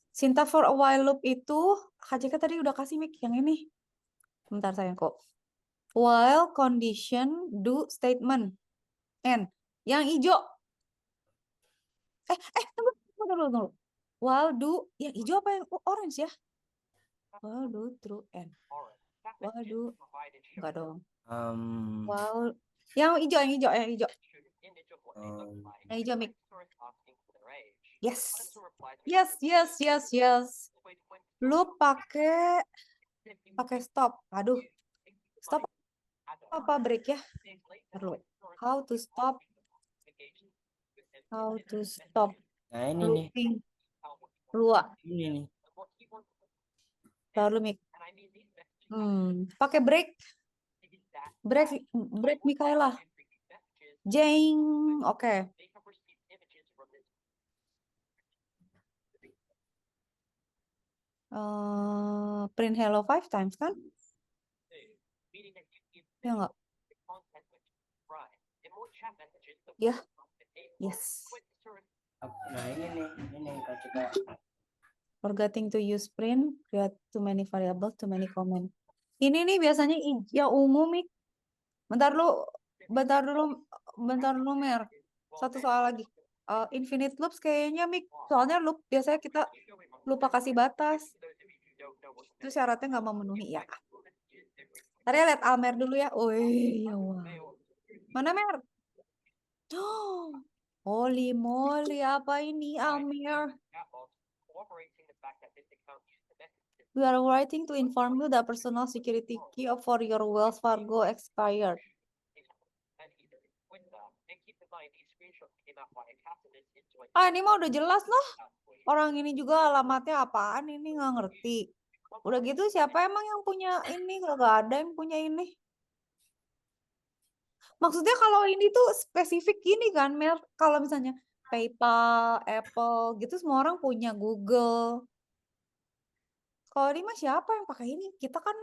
Syntax for a while loop itu, Kak Cika tadi udah kasih Mik yang ini. Bentar sayang kok. While condition do statement. N. Yang hijau. Tunggu. While do, yang hijau apa yang orange ya? While do true N. While do, enggak dong. While, yang hijau. Yang hijau Mik. Yes. Lu pakai stop. Aduh. Stop apa break ya? Perlu. How to stop. Nah ini Looping. Luak. Ini nih. Lalu Mik. Pakai break. Break Mikaela. Jeng. Oke. Print hello 5 times kan? Ya enggak? Ya. Yes. Nah ini nih Kak Cika. Forgetting to use print, create too many variables, too many comment. Ini nih biasanya yang umum Mik. Bentar dulu Mer. Satu soal lagi. Infinite loops kayaknya Mik. Soalnya loop biasanya kita lupa kasih batas. Itu syaratnya nggak memenuhi ya. Tadi lihat Almer dulu ya. Oh iya wah. Mana Mer? Holy moly, apa ini Almer? We are writing to inform you that personal security key for your Wells Fargo expired. Ini mah udah jelas loh. Orang ini juga alamatnya apaan ini nggak ngerti. Udah gitu siapa emang yang punya ini? Gak ada yang punya ini. Maksudnya kalau ini tuh spesifik gini kan, Mer. Kalau misalnya PayPal, Apple gitu semua orang punya, Google. Kalau ini mah siapa yang pakai ini? Kita kan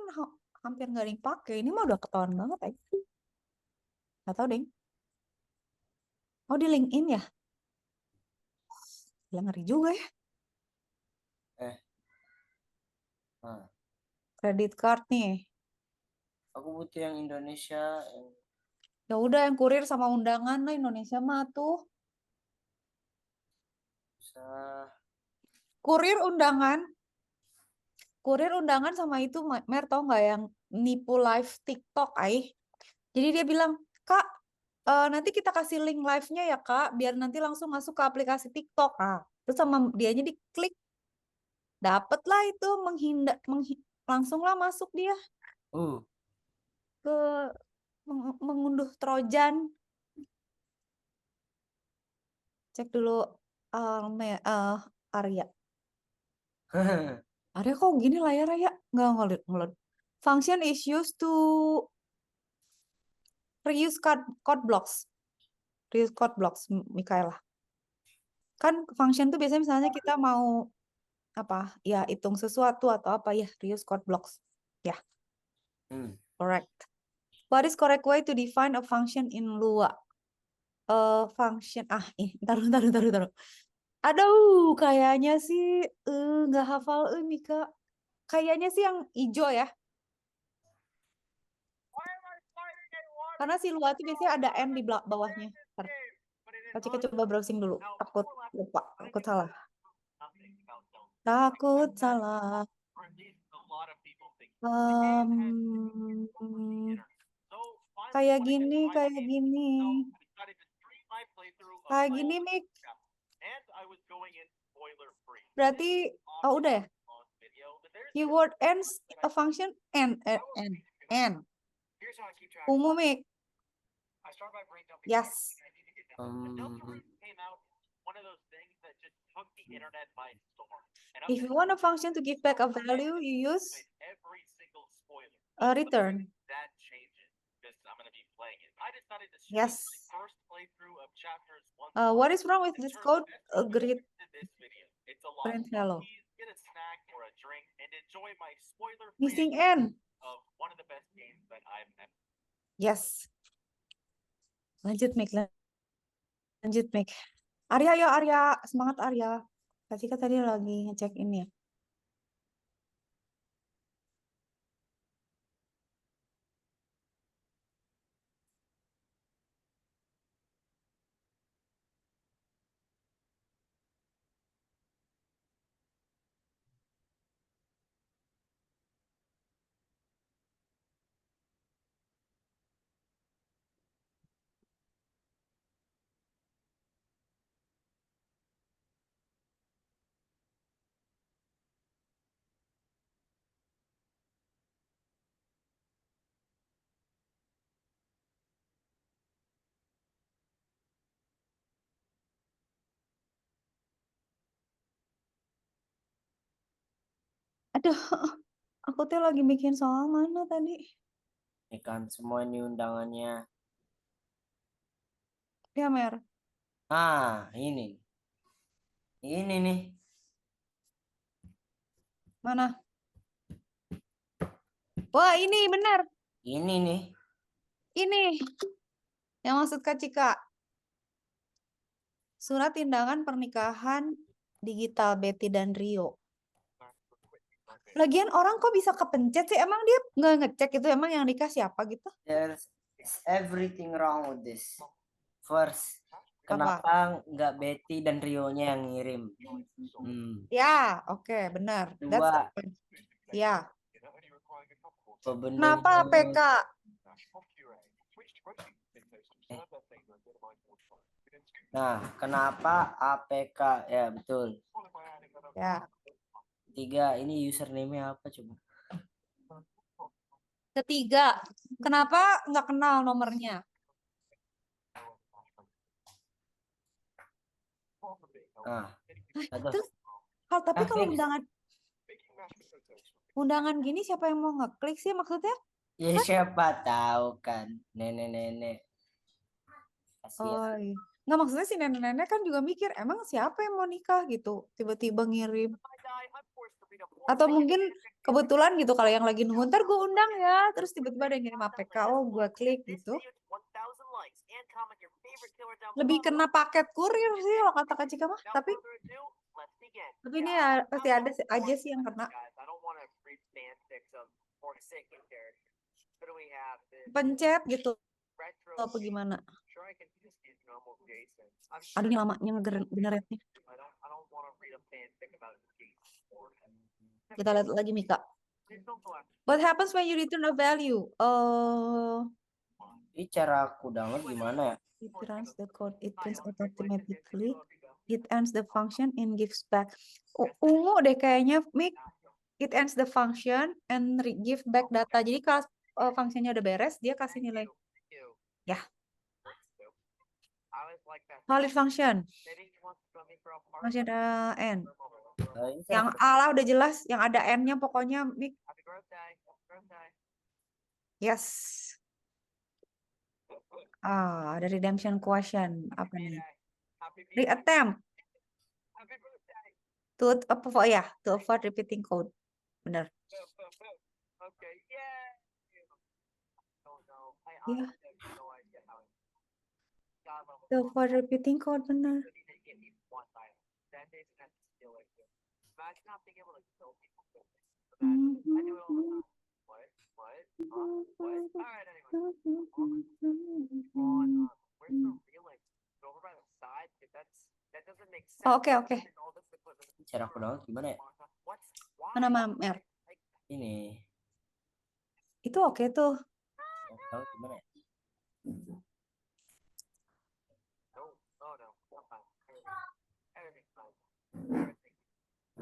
hampir nggak ada yang pakai. Ini mah udah ketahuan banget aja. Nggak tahu deh. Oh di LinkedIn ya? Gila ngeri juga ya. Credit card nih. Aku butuh yang Indonesia. Ya udah yang kurir sama undangan lah Indonesia mah tuh. Kurir undangan sama itu Mer tau nggak yang nipu live TikTok Jadi dia bilang, "Kak, nanti kita kasih link live-nya ya Kak, biar nanti langsung masuk ke aplikasi TikTok." Terus sama dianya diklik. Dapet lah itu langsung lah masuk dia. Ke mengunduh Trojan. Cek dulu Arya. Arya kok gini layar ya? Nggak ngeload. Function is used to reuse code blocks. Reuse code blocks, Mikaela. Kan function tuh biasanya misalnya kita mau apa? Ya, hitung sesuatu atau apa ya, reuse code blocks. Ya, correct. What is correct way to define a function in Lua? Function taruh. Aduh, kayaknya sih nggak hafal Mika. Kayaknya sih yang hijau ya. Karena si Lua itu biasanya ada N di bawahnya. Ntar. Kak Cika coba browsing dulu. Takut lupa, takut salah. Takut salah. Kayak gini. Kayak gini, Mik. Berarti, oh udah ya? Keyword ends a function n. Ungu, Mik. Yes. If you want a function to give back a value, you use a return. Yes. What is wrong with this code? Great. Print hello. Missing N. Yes. Lanjut, Mik. Arya, ya Arya. Semangat, Arya. Kak Cika tadi lagi ngecek ini ya. Aduh, aku tuh lagi bikin soal mana tadi? Ini kan semua ini undangannya. Ya, Mer. Ini nih. Mana? Wah, ini benar. Ini nih. Ini. Yang maksud Kak Cika. Surat undangan pernikahan digital Betty dan Rio. Lagian orang kok bisa kepencet sih? Emang dia nggak ngecek itu emang yang nikah siapa gitu? There's everything wrong with this. First, kenapa nggak Betty dan Rio-nya yang ngirim? Ya, oke, benar. Dua. Ya. Bener. Kenapa APK? Nah, kenapa APK? Ya, betul. Ya. 3, ini username-nya apa coba? Ketiga, kenapa nggak kenal nomornya? Terus, tapi kalau undangan gini siapa yang mau ngeklik sih maksudnya? Ya siapa tahu kan, nenek-nenek. Oh, iya. Nggak, maksudnya si nenek-nenek kan juga mikir, emang siapa yang mau nikah gitu, tiba-tiba ngirim. Atau mungkin kebetulan gitu, kalau yang lagi nunggu, ntar gue undang ya, terus tiba-tiba ada yang ngirim APK, oh gue klik gitu. Lebih kena paket kurir sih kalau kata Kak Cika mah, tapi ini ya, pasti ada aja sih yang kena. Pencet gitu, apa gimana? Aduh, ini lamanya beneran nih. Kita lihat lagi, Mika. What happens when you return a value? Ini cara aku download gimana ya? It runs the code, it prints automatically, it ends the function and gives back. Ungu deh kayaknya, Mik. It ends the function and give back data. Jadi kalau fungsinya udah beres, dia kasih nilai. Ya. like that. Valid function. Maybe he wants to me for a party. Masih ada N. Ini Yang A lah udah jelas, yang ada N-nya pokoknya Mik. Happy birthday. Happy birthday. Yes. Ada redemption question. Apa nih? Happy birthday. Reattempt Happy birthday. to avoid repeating code. Bener. Okay, yay. Oh no, I Yeah. honestly have no idea how. God, level To avoid repeating code, bener. You need to give me one item. Then they just have to steal it. Imagine not being able to kill people. Imagine. I do it all the time. What? What? Huh? What? Alright, anyway. Where's the reeling? Over by the side? That doesn't make sense. Oh, oke. All this equipment. cara aku download gimana ya? What? Why? Mana Mamer? Ini. Itu oke tuh. Download gimana ya? No, oh no, I'm fine. Everything's fine. Everything.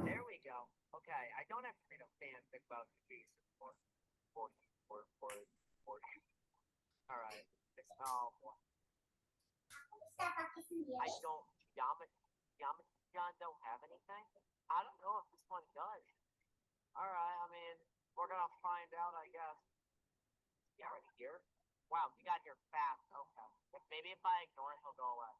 There we go. Okay, I don't have to read a fanfic about the beast or. Alright. Oh boy. I don't. Yamajan don't have anything? I don't know if this one does. Alright, I mean, we're gonna find out, I guess. You already here? Wow, you got here fast. Okay. Maybe if I ignore it, he'll go away.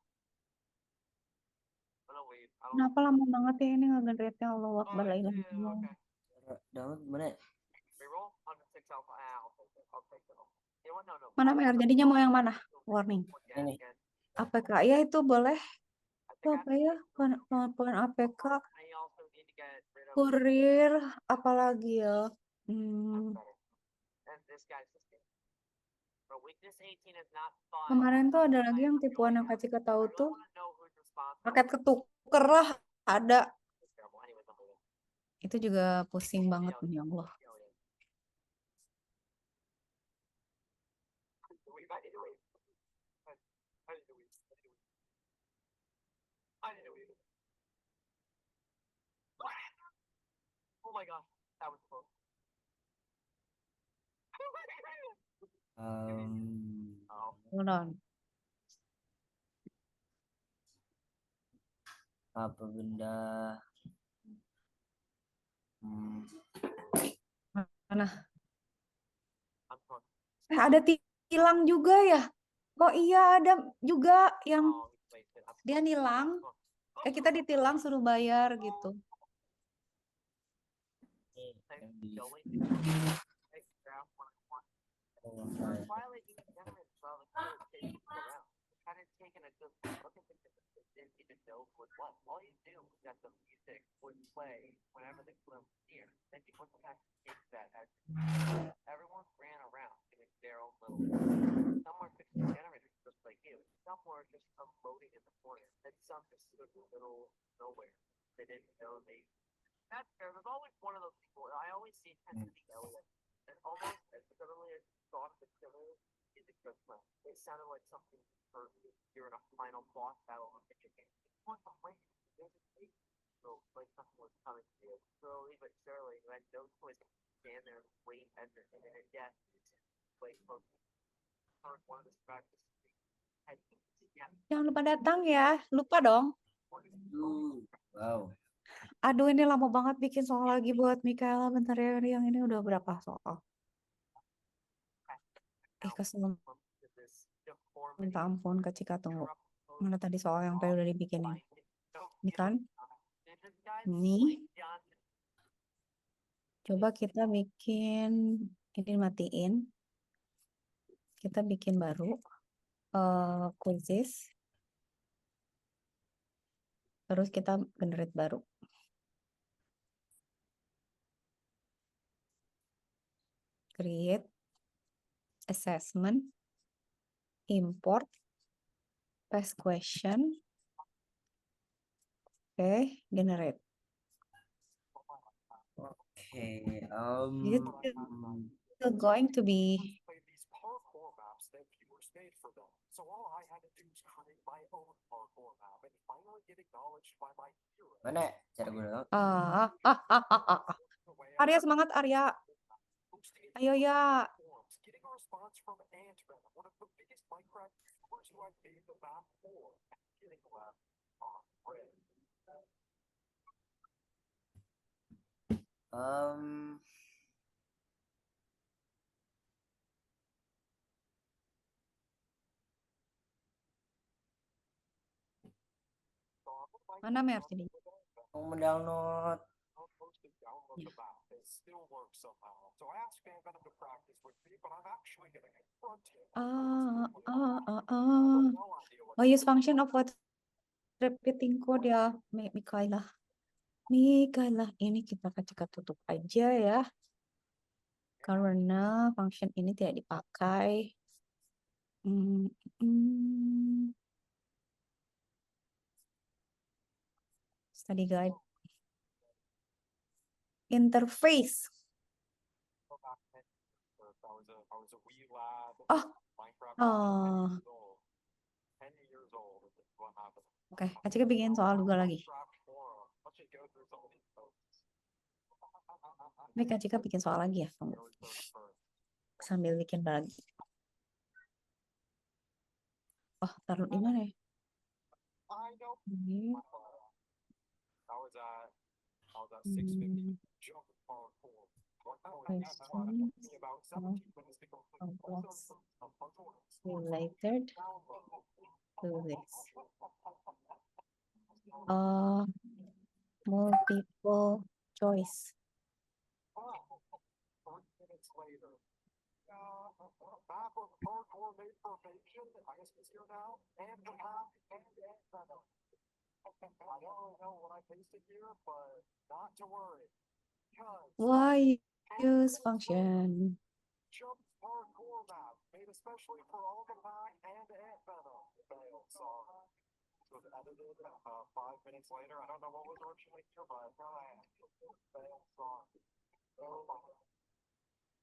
I'm gonna leave. I don't Kenapa lama banget ya ini nge-generate-nya? Allah Akbar, la ilaha yeah, illallah. okay. Cara download gimana ya? Reroll on the 6 alpha. I'll take it. I'll take it. You know what? No. Mana Mer? Jadinya mau yang mana? Warning. Ini. APK ya itu boleh. Itu apa ya? Pengembangan APK, I also need to get rid of kurir, apalagi ya? and this guy's system. But weakness 18 is not fun. Kemarin tuh ada lagi yang tipuan yang Kak Cika tahu I really tuh. wanna know who's responsible. Paket ketuker lah ada. It's terrible. Anyways, I'm leaving. Itu juga pusing banget nih Allah. Oh my gosh, that was close. Oh, Hold on. Apa benda? Mana? I'm close. Ada tilang juga ya? Oh iya ada juga yang Oh, he placed it. I'm dia nilang. Kita ditilang suruh bayar gitu. Yang di going. Hey, grab one. bawah You're saya. violating the generous while the kid is taking it around. Kind of taking a good look at the difference. Didn't even know what was. All you knew was that the music would play whenever the clue was near. Then you went back to take that as everyone ran around doing their own little. Some were fixing generators just like you. Some were just unloading in the corner. And some just stood in the middle of nowhere. They didn't know they. That's fair. There's always one of those people. I always see tends to be Elliot. And almost as suddenly as thought of the killer is a good friend. It sounded like something you're in a final boss battle of video game. What the wait? There's a tape. So like something was coming to you. Slowly but surely, you had no choice to stand there and wait as your imminent death is way close. One of the practices. Jangan lupa datang ya. Lupa dong. Wow. Aduh ini lama banget bikin soal lagi buat Mikaela. Bentar ya, yang ini udah berapa soal? Kesel. Minta ampun Kak Cika, tunggu. Mana tadi soal yang tadi udah dibikinin? Ini kan? Ini. Coba kita bikin, ini matiin. Kita bikin baru. Quizzes. Terus kita generate baru. Create. Assessment. Import. Paste question. Oke, generate. Okay. It's going to be Play these parkour maps that viewers made for them. So all I had to do was create my own parkour map and finally get acknowledged by my hero. Mana cara gue download? Arya semangat Arya. Ayo ya. Getting a response from Ant-Man, one of the biggest Minecraft viewers who I made the map for. getting left on red. So I'm like, Mana maps ini? Mau mendownload. supposed to download the map. It still works somehow. So I asked Van Venom to practice with me, but I'm actually gonna confront him. No idea what Oh, use function of what repeating code ya, Mikaela. Mikaela, ini kita tutup aja ya. Karena function ini tidak dipakai. Study guide. Interface. go back 10 years. I was a wee lad. Oh. Minecraft. Oh. 10 years old. This is what happened. Oke, Acika bikin soal juga lagi. Minecraft forum. Let's just go through some of these posts. Baik, Acika bikin soal lagi ya. Tunggu. Sambil bikin lagi. Oh, taruh di mana ya? I know. Ini. I was at 650 jump parkour. About 17 minutes to complete. Related to this. Multiple choice. 3 minutes later. Map of parkour made formation. I guess it's here now. And the map and Venom. I don't really know what I pasted here, but not to worry. Why use function? Jump parkour map made especially for all the pack and Ant Venom. Failed song. This was edited 5 minutes later. I don't know what was originally here, but failed song.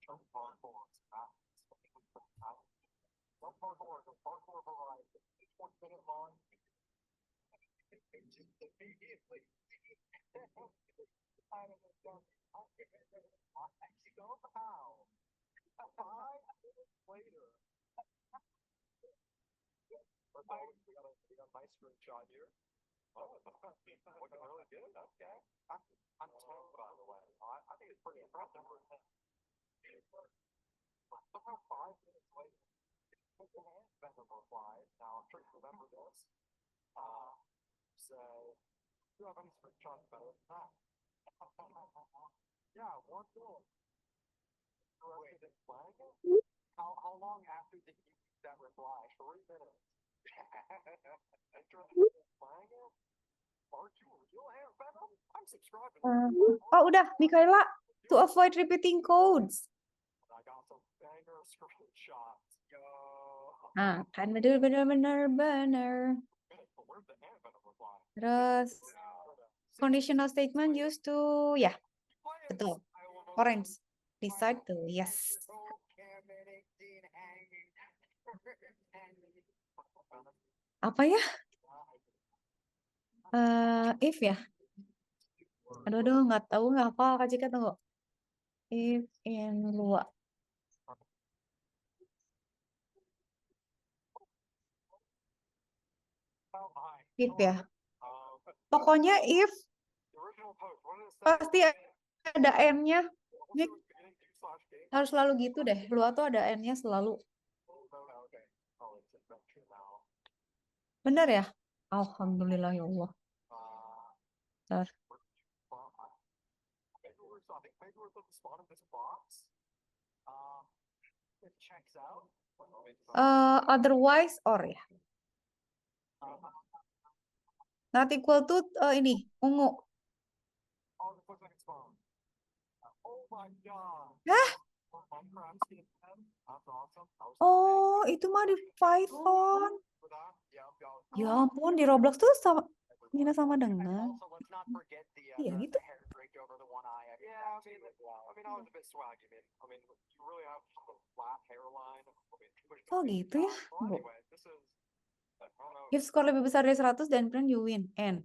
Jump parkour map. Jump parkour is a parkour variety. 20-minute long. Immediately. Somehow. 5 minutes later. We got a nice screenshot here. Oh, looking really good. Okay. I'm 10, by the way. I think it's pretty impressive. Somehow 5 minutes later, Venom replied. Now I'm sure you remember this. So, you have any screenshots better than that? Yeah, one more. Interested in playing it? How long after did you use that reply? 3 minutes. Interested in playing it? Are you real Ant Venom? I'm subscribing. Oh, udah, Mikaela. To avoid repeating codes. I got some banger screenshots. Yo. Kan bener. But where's the Ant Venom reply? Terus conditional statement used to, ya, betul. Orange. Decide to, yes. Apa ya? If ya. Aduh, nggak tahu, nggak hafal Kak Cika, tunggu. If in luar. If ya. Pokoknya if pasti ada N-nya. Ini harus selalu gitu deh. Luar tuh ada N-nya selalu. Benar ya? Alhamdulillah ya Allah. Bentar. Otherwise or ya. Not equal to ini ungu. Hah? Oh, itu mah di Python. Ya ampun, di Roblox tuh sama dengan. Iya gitu. Oh gitu ya, Bu. If skor lebih besar dari 100 dan print you win. N.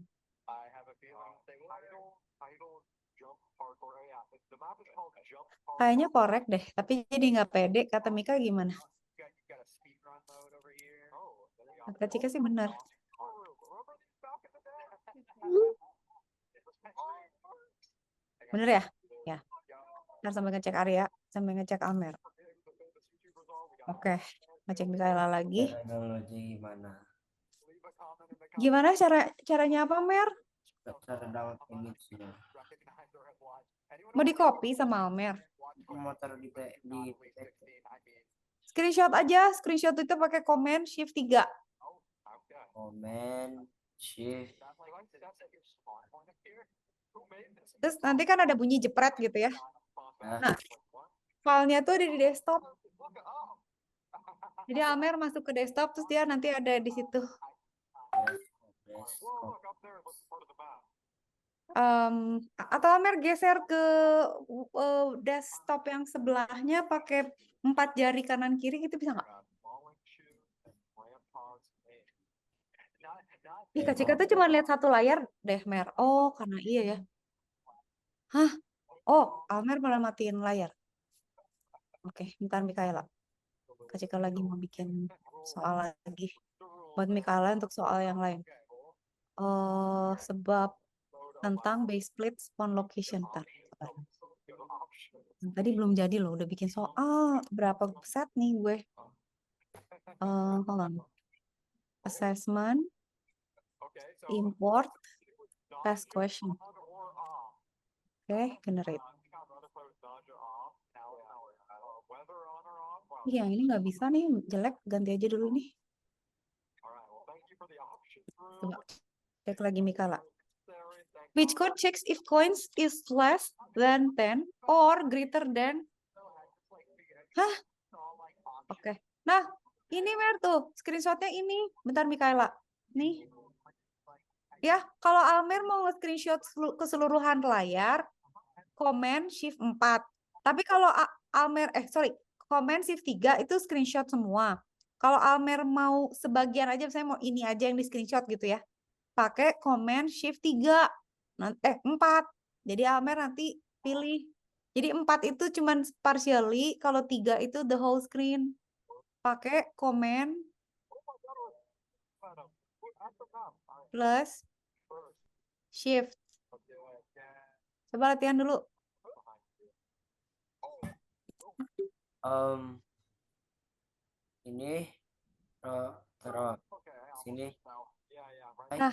Kayaknya korek deh, tapi jadi nggak pede. Kata Mika gimana? Kata Cika sih benar. Bener ya? Ya. Ntar sambil ngecek Arya, sambil ngecek Amer. Oke, ngecek Mikaela lagi. Teknologi gimana? Gimana caranya apa, Mer? Cara download image ya. Mau di copy sama Amer? Mau taruh di Screenshot aja, screenshot itu pakai Command Shift 3. Command Shift. Terus nanti kan ada bunyi jepret gitu ya. Nah, filenya tuh ada di desktop. Jadi Amer masuk ke desktop, terus dia nanti ada di situ. Atau Amer geser ke desktop yang sebelahnya pakai 4 jari kanan kiri gitu bisa nggak? Ih, Kak Cika tuh cuma lihat satu layar deh, Mer. Oh, karena iya ya. Hah? Oh, Amer malah matiin layar. Oke, bentar Mikaela. Kak Cika lagi mau bikin soal lagi. Buat Mikaela untuk soal yang lain. Sebab tentang base plate spawn location. Tadi belum jadi loh, udah bikin soal. Berapa set nih gue? Hold on. Assessment, import, test question. Oke, generate. Iya, ini nggak bisa nih, jelek. Ganti aja dulu nih. Coba cek lagi Mikaela. Which code checks if coins is less than 10 or greater than? Hah? Oke. Nah, ini Mer tuh, screenshotnya ini. Bentar Mikaela. Nih. Ya, kalau Almer mau nge-screenshot keseluruhan layar, Command Shift 4. Tapi kalau Almer, Command Shift 3 itu screenshot semua. Kalau Almer mau sebagian aja, saya mau ini aja yang di screenshot gitu ya. Pakai Command Shift 3. 4. Jadi Almer nanti pilih. Jadi 4 itu cuman partially, kalau 3 itu the whole screen. Pakai Command plus Shift. Coba latihan dulu. Ini taruh sini. Nah,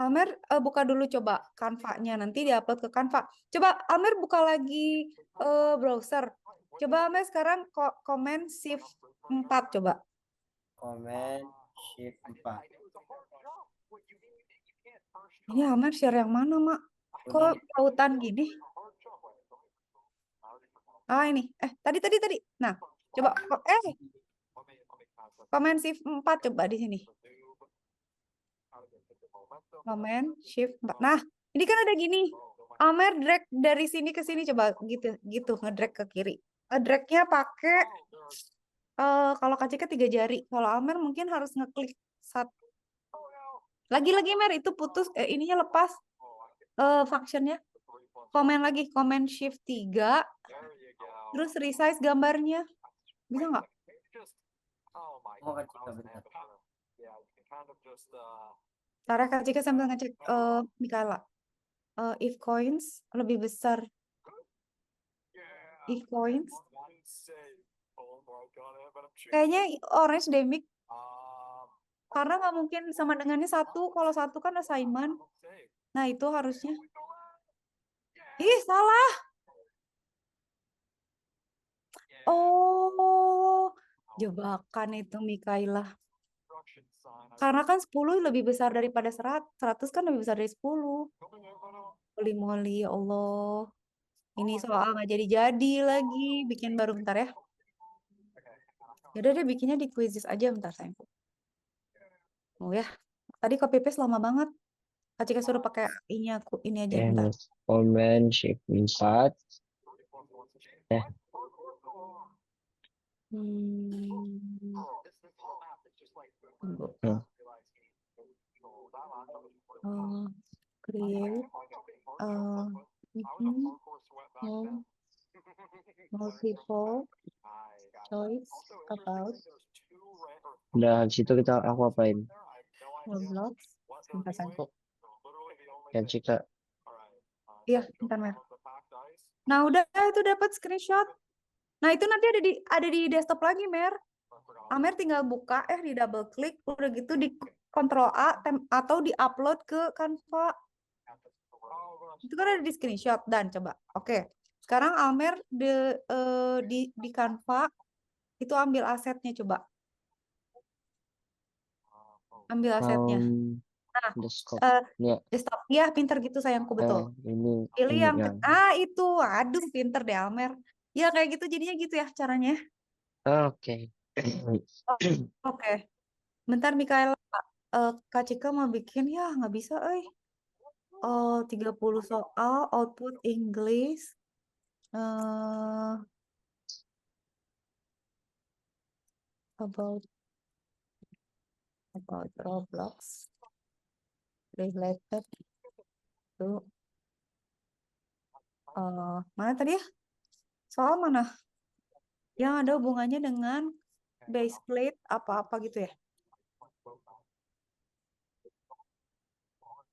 Amer buka dulu coba Canva-nya, nanti diupload ke Canva. Coba Amer buka lagi browser. Coba Amer sekarang Command Shift 4 coba. Command Shift 4. Ini Amer share yang mana, Mak? Kok tautan gini? Ah, ini. Tadi. Nah, coba Command Shift 4 coba di sini. Command Shift 4. Nah, ini kan ada gini. Amer drag dari sini ke sini coba gitu ngedrag ke kiri. Dragnya pakai kalau Kak Cika 3 jari. Kalau Amer mungkin harus ngeklik satu. Lagi Mer itu putus ininya lepas functionnya. Komen lagi Command Shift 3. Terus resize gambarnya. Bisa nggak? Oh, Kak Cika bentar. Cara Kak Cika sambil ngecek Mikaela. If coins lebih besar. If coins. Kayaknya orange demic. Karena nggak mungkin sama dengannya 1. Kalau 1 kan assignment. Nah, itu harusnya. Ih, salah. Oh, jebakan itu Mikaela. Karena kan 10 lebih besar daripada 100. 100 kan lebih besar dari 10. Moli, ya Allah. Ini soal nggak jadi lagi. Bikin baru bentar ya. Yaudah deh, bikinnya di Quizzes aja bentar sayang. Oh ya, tadi copy paste lama banget. Kak Cika suruh pakai ini aja bentar. Command Shift 4. Create multiple choice about Udah, situ aku apain? Roblox. Sebentar sayangku. Ya jika Iya, bentar, Mer. Nah, udah itu dapat screenshot. Nah, itu nanti ada di desktop lagi, Mer. Amer tinggal buka, di double klik, udah gitu di Ctrl A atau di upload ke Canva. Itu kan ada di screenshot dan coba. Oke. Sekarang Amer di Canva itu ambil asetnya coba. Ambil asetnya. Nah, desktop. ya. Desktop. Ya, pinter gitu sayangku, betul. Ini Pilih ini yang ya. itu. Aduh, pinter deh Amer. Ya kayak gitu jadinya gitu ya caranya. Oke. Oke. Bentar Mikaela, Kak Cika mau bikin ya nggak bisa 30 soal output English. About Roblox related to mana tadi ya? Soal mana? Yang ada hubungannya dengan base plate apa-apa gitu ya?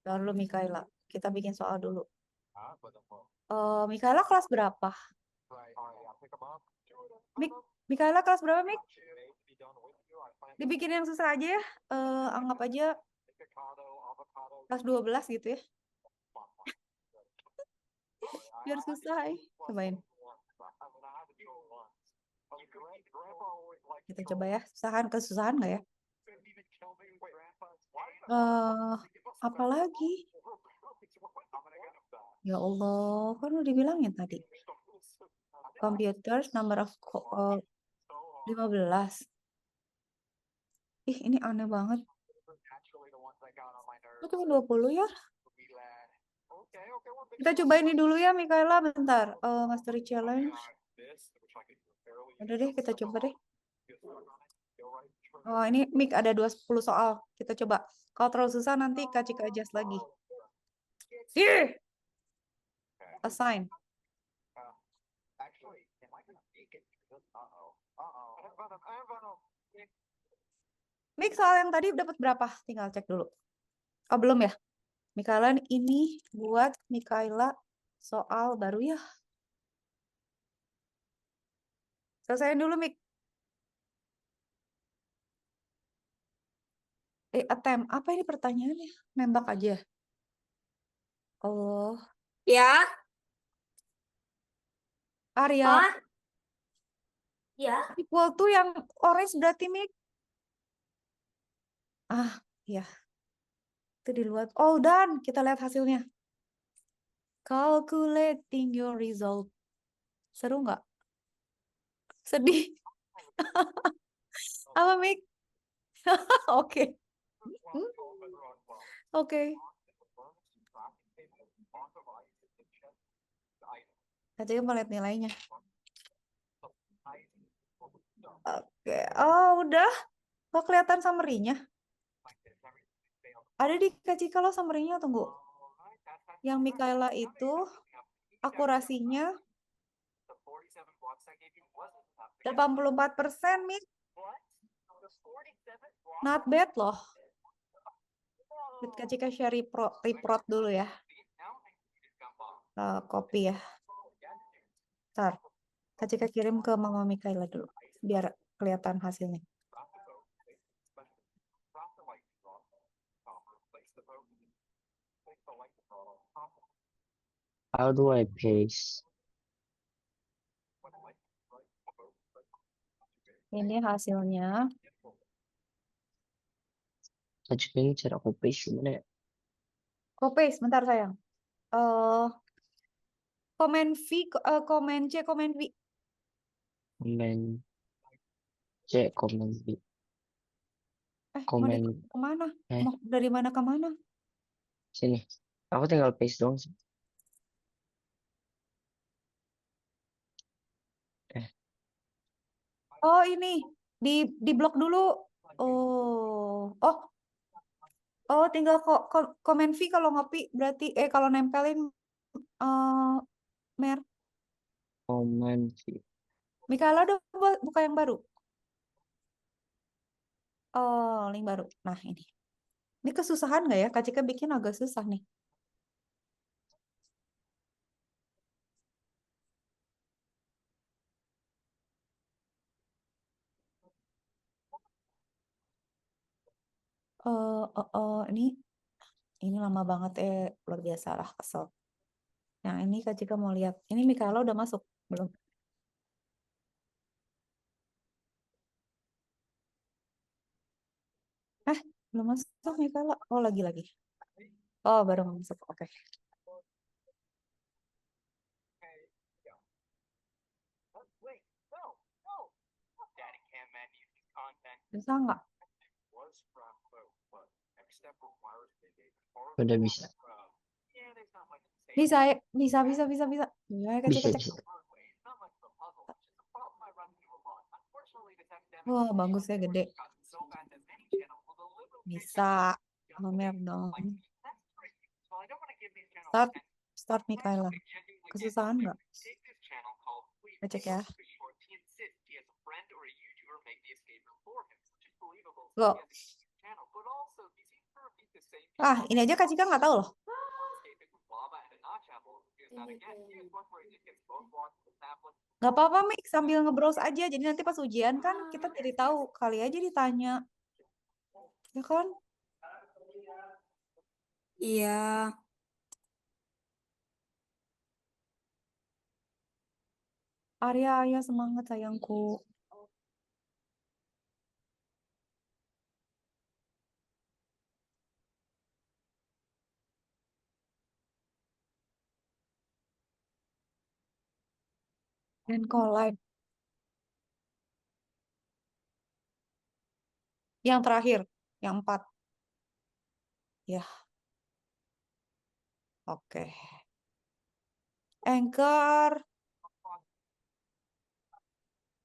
Lalu Mikaela, kita bikin soal dulu. Mikaela kelas berapa? Mikaela kelas berapa, Mik? Dibikin yang susah aja ya. Anggap aja kelas 12 gitu ya. Biar susah Cobain. Kita coba ya. Kesusahan nggak ya? Apa lagi? Ya Allah, kan udah dibilangin tadi. Computers number of 15. Ini aneh banget. Itu 20 ya. Kita coba ini dulu ya, Mikaela, bentar. Mastery Challenge. Udah deh, kita coba deh. Oh, ini Mik ada 20 soal. Kita coba. Kalau terlalu susah nanti Kak Cika adjust lagi. Assign. Mik, soal yang tadi dapat berapa? Tinggal cek dulu. Oh, belum ya? Mikaela, ini buat Mikaela soal baru ya. Selesaiin dulu, Mik. Attempt. Apa ini pertanyaannya? Nembak aja. Oh. Ya. Area. Hah? Ya. Equal to yang orange berarti, Mik. Ya. Itu di luar. Oh, dan kita lihat hasilnya. Calculating your result. Seru nggak? Sedih. Apa, Mik? Oke. Oke. Saya mau lihat nilainya. Oke. Oh, udah. Kok kelihatan summary-nya? Ada di Kak Cika lo summary-nya, tunggu. Yang Mikaela itu akurasinya 84%, Mik. Not bad loh. Kak Cika share report dulu ya. Copy ya. Ntar. Kak Cika kirim ke Mama Mikaela dulu. Biar kelihatan hasilnya. How do I paste? Ini hasilnya. Ini cara aku paste gimana ya? Copy, sebentar sayang. Komen V, komen C, komen V. Komen C, komen B. Komen kemana? Mau dari mana ke mana? sini. Aku tinggal paste doang sih. Oh, ini di blok dulu. Oh, tinggal komen V kalau ngopi berarti kalau nempelin Mer. Komen V. Mikaela udah buka yang baru. Oh, link baru. Nah, ini. Ini kesusahan nggak ya? Kak Cika bikin agak susah nih. Ini lama banget luar biasa lah, kesel. Yang ini Kak Cika mau lihat. Ini Mikaela udah masuk belum? Belum masuk Mikaela. Oh, lagi. Oh, baru masuk. Oke. Wait, no. Daddy can't manage content. Bisa nggak? Was from both, but next step requires making Udah bisa. Yeah, there's not much to say. Bisa. Ya, Kak Bisa, Cika cek. bisa. It's not much of a puzzle, it's just a problem I run into a lot. Unfortunately, this academic Wah, bagus ya, gede. has gotten so bad that many channels will deliberately Bisa. Pamer dong. That's great. So I don't want to give these channels Start. attention. Start Mikaela. I genuinely can't Kesusahan nggak? take this channel called Please Kita cek ya. Pretty Short. He insists he has a friend or a YouTuber make the escape room for him, which is believable. since Loh. he has a YouTube channel, but also he seems to repeat the same Ini aja Kak Cika nggak tahu loh. escaping with lava and a notch apple. Here's that again. Here's one where he just gets both wands and sapling. Nggak apa-apa, Mik. Sambil nge-browse aja. Jadi nanti pas ujian kan kita jadi tahu. Kali aja ditanya. Ya kan? Iya. Arya, semangat sayangku. Dan collide. Yang terakhir, yang 4. Ya. Oke. Anchor.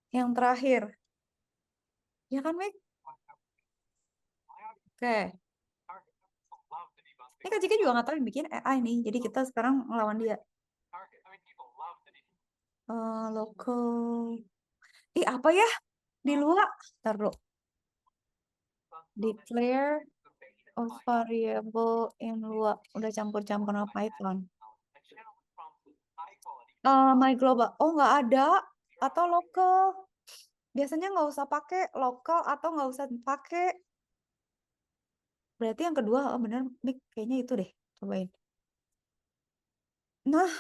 Yang terakhir. Ya kan, Mik? Oke. Ini Kak Cika juga nggak tahu yang bikin AI nih. Jadi kita sekarang ngelawan dia. Local. Apa ya? Di luar. Ntar dulu. Declare of variable in luar. Udah campur-campur sama Python. My global. Oh, nggak ada. Atau local. Biasanya nggak usah pakai local atau nggak usah pakai. Berarti yang kedua, bener, Mik. Kayaknya itu deh. Cobain. Nah.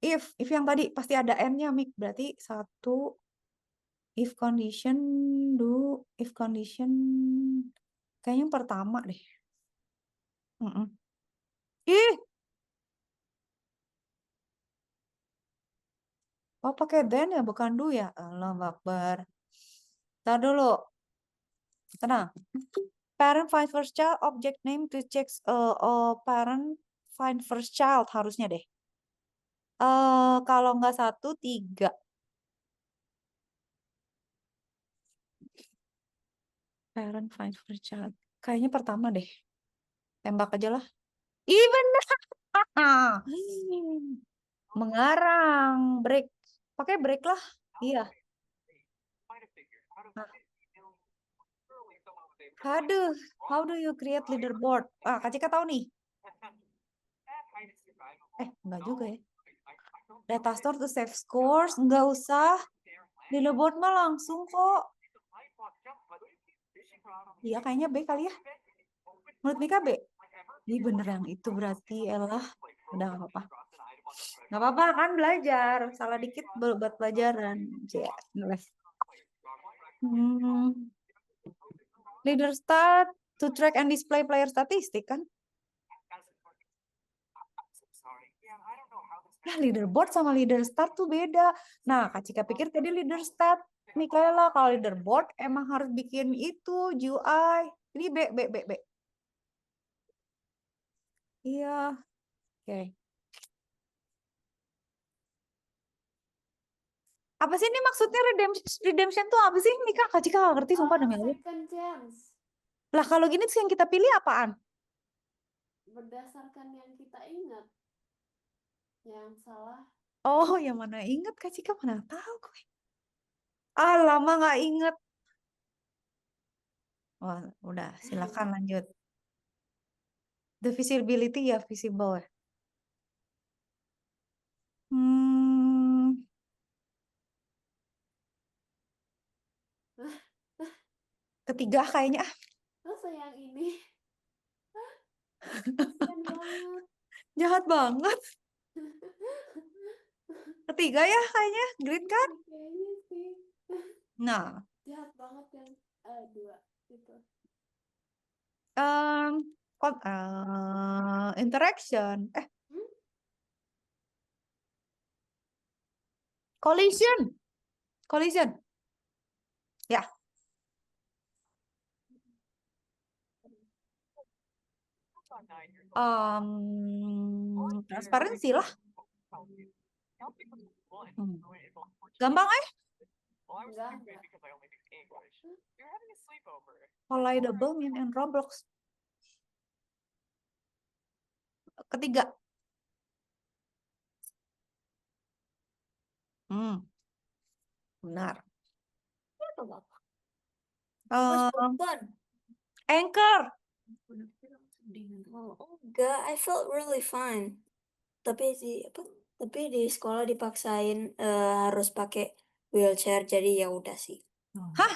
If yang tadi pasti ada N-nya, Mik. Berarti 1. If condition, if condition. Kayaknya yang pertama deh. Oh, pakai then ya, bukan do ya. Allah Akbar. Ntar dulu. Tenang. Parent find first child, object name to check parent find first child harusnya deh. Kalau nggak 1, 3. Parent find first child. Kayaknya pertama deh. Tembak aja lah. Ih, bener. Mengarang. Break. Pakai break lah. Iya. Aduh, how do you create leaderboard? Kak Cika tahu nih. Enggak juga ya. Data store to save scores, enggak usah. Leaderboard mah langsung kok. Iya, kayaknya B kali ya. Menurut Mika B. Ini bener yang itu berarti, elah. Udah nggak apa-apa. Nggak apa-apa kan belajar. Salah dikit buat pelajaran. Yes. Leader start to track and display player statistik kan? Nah, leaderboard sama leader start tuh beda. Nah, Kak Cika pikir tadi leader start. Mikaela, kalau leaderboard emang harus bikin itu, UI. Ini B. Iya. Oke. Apa sih ini maksudnya redemption tuh apa sih? Mika, Kak Cika nggak ngerti, sumpah demi Allah. Second chance. Lah, kalau gini tuh yang kita pilih apaan? Berdasarkan yang kita ingat. Yang salah. Oh, yang mana inget Kak Cika, mana tahu gue. Lama nggak inget. Wah, udah, silakan lanjut. The visibility ya, visible ya. Ketiga kayaknya. Masa yang ini? Kasian banget. Jahat banget. Ketiga ya kayaknya. Green card. Kayaknya sih. Nah. Jahat banget yang dua gitu. Interaction. Hmm? Collision. Collision. Ya. Transparansi lah. Gampang Enggak. Collidable main in Roblox. Ketiga. Benar. Anchor. Enggak, I felt really fine. Tapi di sekolah dipaksain harus pakai wheelchair, jadi ya udah sih. Hah?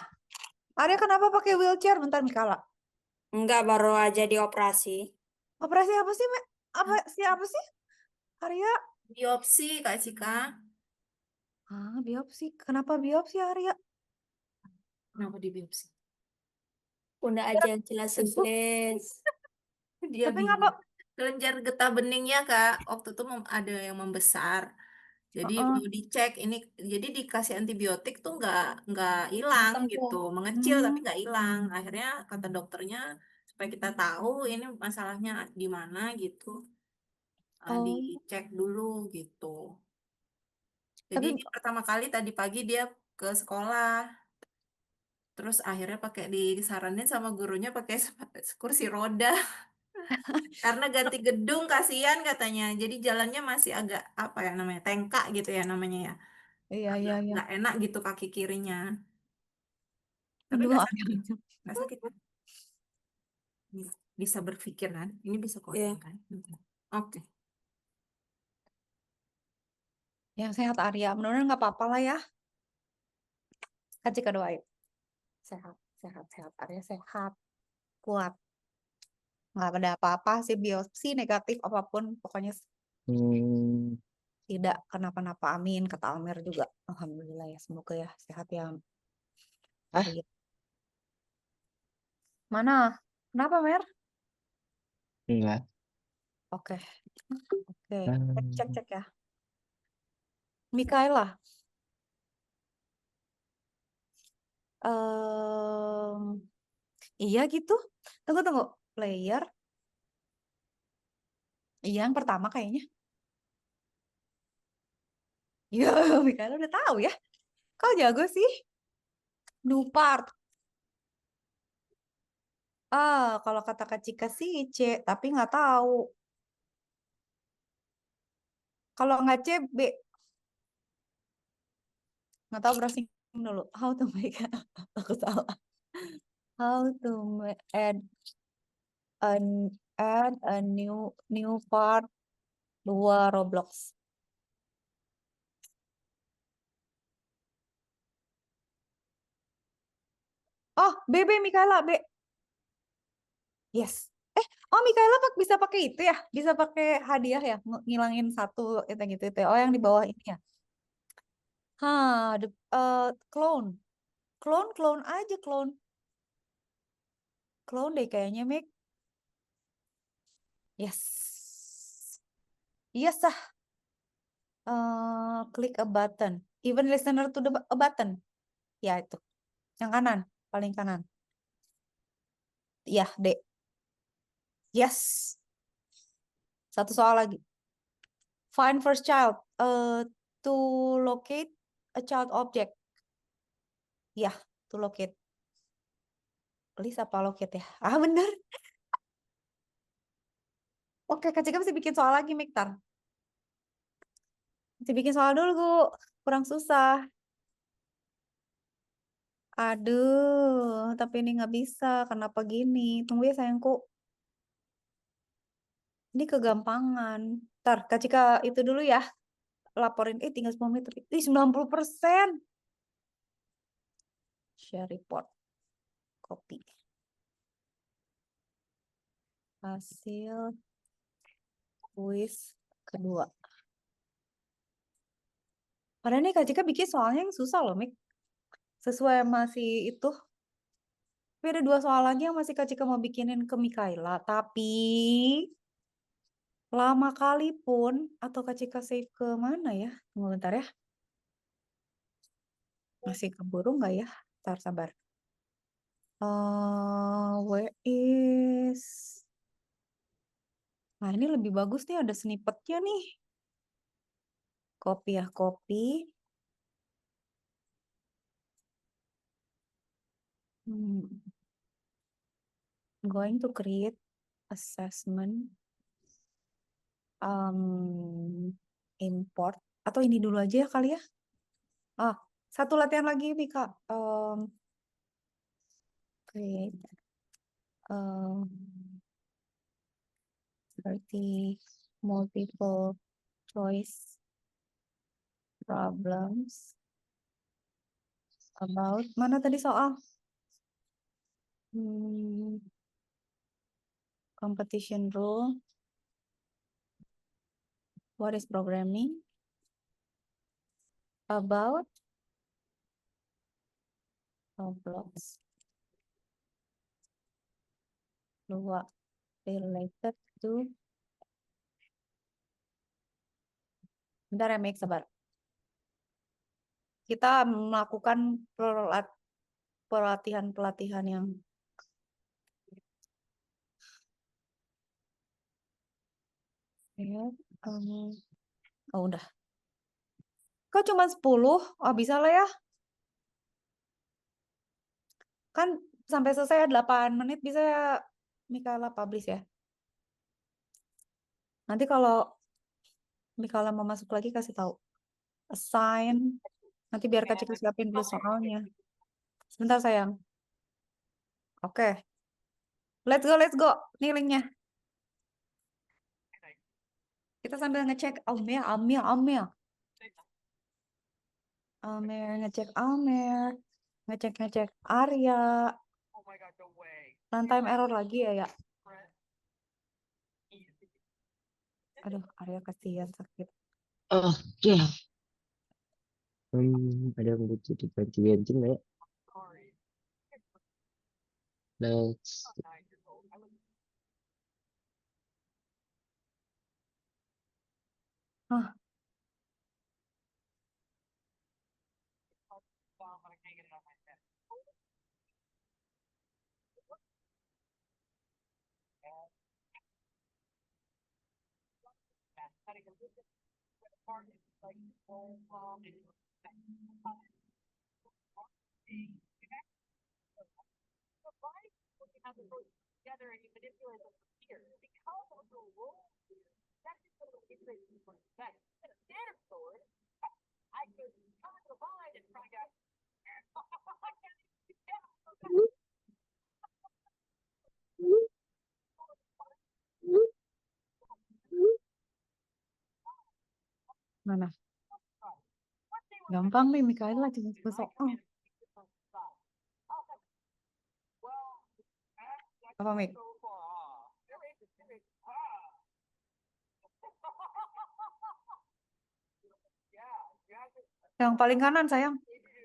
Arya kenapa pakai wheelchair? Bentar Mikala. Enggak, baru aja dioperasi. Operasi apa sih, Mek? Apa sih? Arya? Biopsi, Kak Cika. Biopsi. Kenapa biopsi, Arya? Kenapa di biopsi? Udah aja yang jelasin, please. Dia Tapi bingung. ngapa? Kelenjar getah beningnya, Kak, waktu itu ada yang membesar. Jadi mau dicek ini, jadi dikasih antibiotik tuh nggak hilang gitu, mengecil tapi nggak hilang. Akhirnya kata dokternya supaya kita tahu ini masalahnya di mana gitu, dicek dulu gitu. Jadi Tapi ini pertama kali tadi pagi dia ke sekolah, terus akhirnya disaranin sama gurunya pakai kursi roda. Karena ganti gedung kasihan katanya. Jadi jalannya masih agak apa ya namanya? Tengkak gitu ya namanya ya. iya. Nggak enak gitu kaki kirinya. Tapi Aduh, nggak Arya. sakit. Nggak sakit kan? Bisa berpikir kan? Ini bisa coding kan? Oke. Yang sehat Arya. Mudah-mudahan nggak apa-apa lah ya. Kan Cika doain. Sehat. Arya sehat. Kuat. Nggak ada apa-apa sih biopsi negatif apapun. Pokoknya tidak kenapa-napa. Amin. Kata Almer juga. Alhamdulillah ya. Semoga ya sehat ya. Iya. Mana? Kenapa, Mer? Enggak. Oke. Cek ya. Mikaela. Iya gitu. Tunggu. Player. Iya, yang pertama kayaknya. Ya, Mikaela udah tahu ya. Kau jago sih. New part. Kalau kata Kak Cika sih C, tapi nggak tahu. Kalau nggak C, B. Nggak tahu, browsing dulu. How to make aku salah. How to add a new part 2 Roblox. Oh, B Mikaela, B. Yes. Mikaela bisa pakai itu ya? Bisa pakai hadiah ya? Ngilangin satu itu gitu. Oh, yang di bawah ini ya? Clone. Clone aja, clone. Clone deh kayaknya, Mik. Yes. Yes, klik a button. Even listener to a button. Ya, itu. Yang kanan, paling kanan. Ya, D. Yes. Satu soal lagi. Find first child. To locate a child object. Ya, to locate. Please apa locate ya? Bener. Oke, Kak Cika bisa bikin soal lagi, Miktar. Bisa bikin soal dulu, Bu. Kurang susah. Aduh, tapi ini nggak bisa. Kenapa gini? Tunggu ya, sayangku. Ini kegampangan. Ntar, Kak Cika itu dulu ya. Laporin, tinggal 10 menit. 90%. Share report. Copy. Hasil kuis kedua. Padahal ini Kak Cika bikin soalnya yang susah loh, Mik. Sesuai masih itu. Tapi ada 2 soal lagi yang masih Kak Cika mau bikinin ke Mikaela. Tapi lama kali pun, atau Kak Cika save ke mana ya? Tunggu bentar ya. Masih keburu nggak ya? Bentar, sabar. Where is... Nah, ini lebih bagus nih, ada snippetnya nih. Copy ya, copy. Going to create assessment. Import. Atau ini dulu aja ya kali ya. Satu latihan lagi nih, Kak. Create. Seperti multiple choice problems about mana tadi soal competition rule, what is programming, about Roblox, 2 related to, bentar ya, Mik, sabar. Kita melakukan pelatihan-pelatihan yang udah. Kok cuma 10? Bisa lah ya. Kan sampai selesai 8 menit bisa ya Mikaela publish ya. Nanti kalau Mikaela mau masuk lagi kasih tahu. Assign. Nanti biar Kak Cika siapin dulu soalnya. Sebentar sayang. Oke. Let's go. Nih linknya. Kita sambil ngecek Amer, ngecek Amer, ngecek Arya. Runtime error lagi ya. Aduh, Arya kasihan sakit. Oke. Ada yang butuh dibantuin nggak? Let's. Mana? Gampang nih Mikaela cuma soal. Apa, Mik? Yang paling kanan, sayang.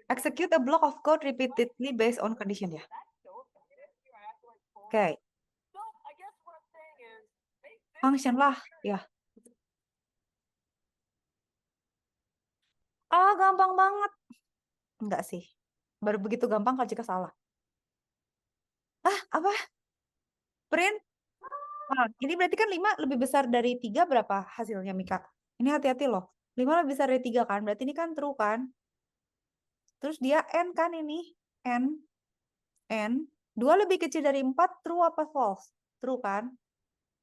Execute a block of code repeatedly based on condition ya. Oke. Function lah, ya. Gampang banget. Enggak sih. Baru begitu gampang kalau jika salah. Apa? Print? Ini berarti kan 5 lebih besar dari 3 berapa hasilnya, Mika? Ini hati-hati loh. 5 lebih besar dari 3 kan? Berarti ini kan true kan? Terus dia N kan ini? N. 2 lebih kecil dari 4, true apa false? True kan?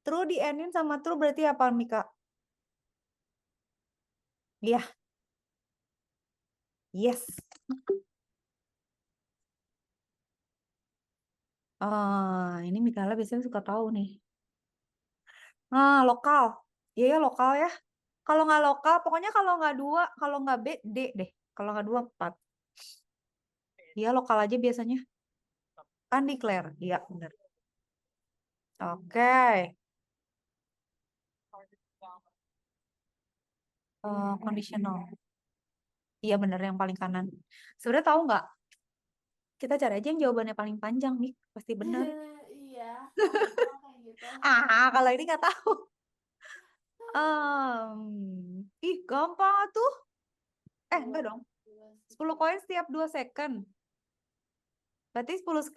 True di N-in sama true berarti apa, Mika? Iya. Yes. Ini Mikaela biasanya suka tahu nih. Lokal. Iya ya, lokal ya. Kalau nggak lokal, pokoknya kalau nggak 2, kalau nggak B, D deh. Kalau nggak 2, 4. Iya, lokal aja biasanya. Undeclare. Iya, benar. Oke. Conditional. Iya, benar yang paling kanan. Sebenarnya tahu nggak? Kita cari aja yang jawabannya paling panjang, Mik. Pasti benar. Iya, kalau kayak gitu. Kalau ini nggak tahu. Ih, gampang tuh. Enggak dong. 10 koin setiap 2 second. Berarti 10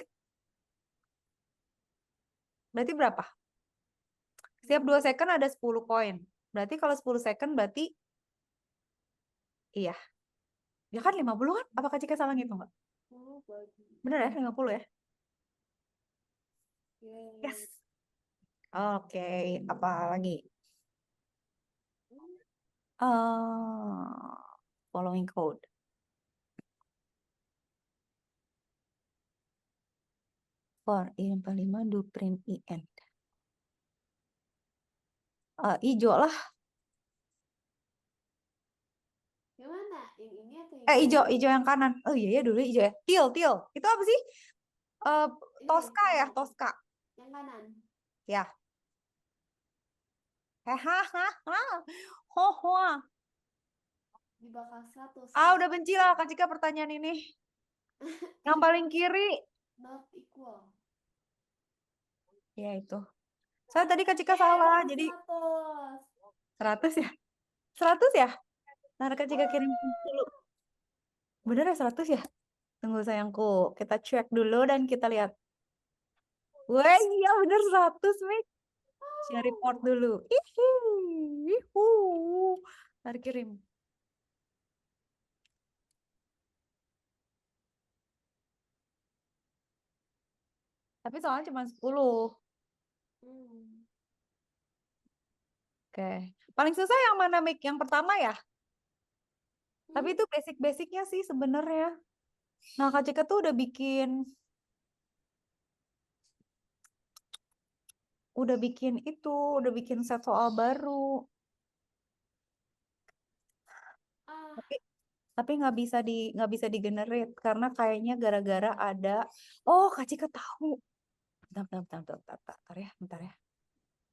berarti berapa? Setiap 2 second ada 10 koin. Berarti kalau 10 second berarti iya. Ya kan 50 kan? Apakah Cika salah gitu nggak? Bener ya 50 ya? Yes. Oke, apa lagi? Following code. For i45 do print end. Hijau lah. Gimana? Yang ini atau yang Hijau yang kanan. Oh iya ya dulu hijau ya. Teal. Itu apa sih? Tosca ya, Tosca. Yang kanan. Ya. Hohoa. Di bakal 100. Udah benci lah Kak Cika pertanyaan ini. Yang paling kiri. Not equal. Ya itu. Saya tadi Kak Cika salah. Jadi 100 ya? 100 ya? Nah, Kak Cika kirim dulu. Bener ya 100 ya? Tunggu sayangku. Kita cek dulu dan kita lihat. Wah, iya bener 100, Mik. Share report dulu. Ntar kirim. Tapi soalnya cuma 10. Oke. Paling susah yang mana, Mik? Yang pertama ya? Tapi itu basic-basicnya sih sebenarnya. Nah, Kak Cika tuh udah bikin set soal baru. Tapi nggak bisa di-generate karena kayaknya gara-gara ada. Oh, Kak Cika tahu. Bentar ya.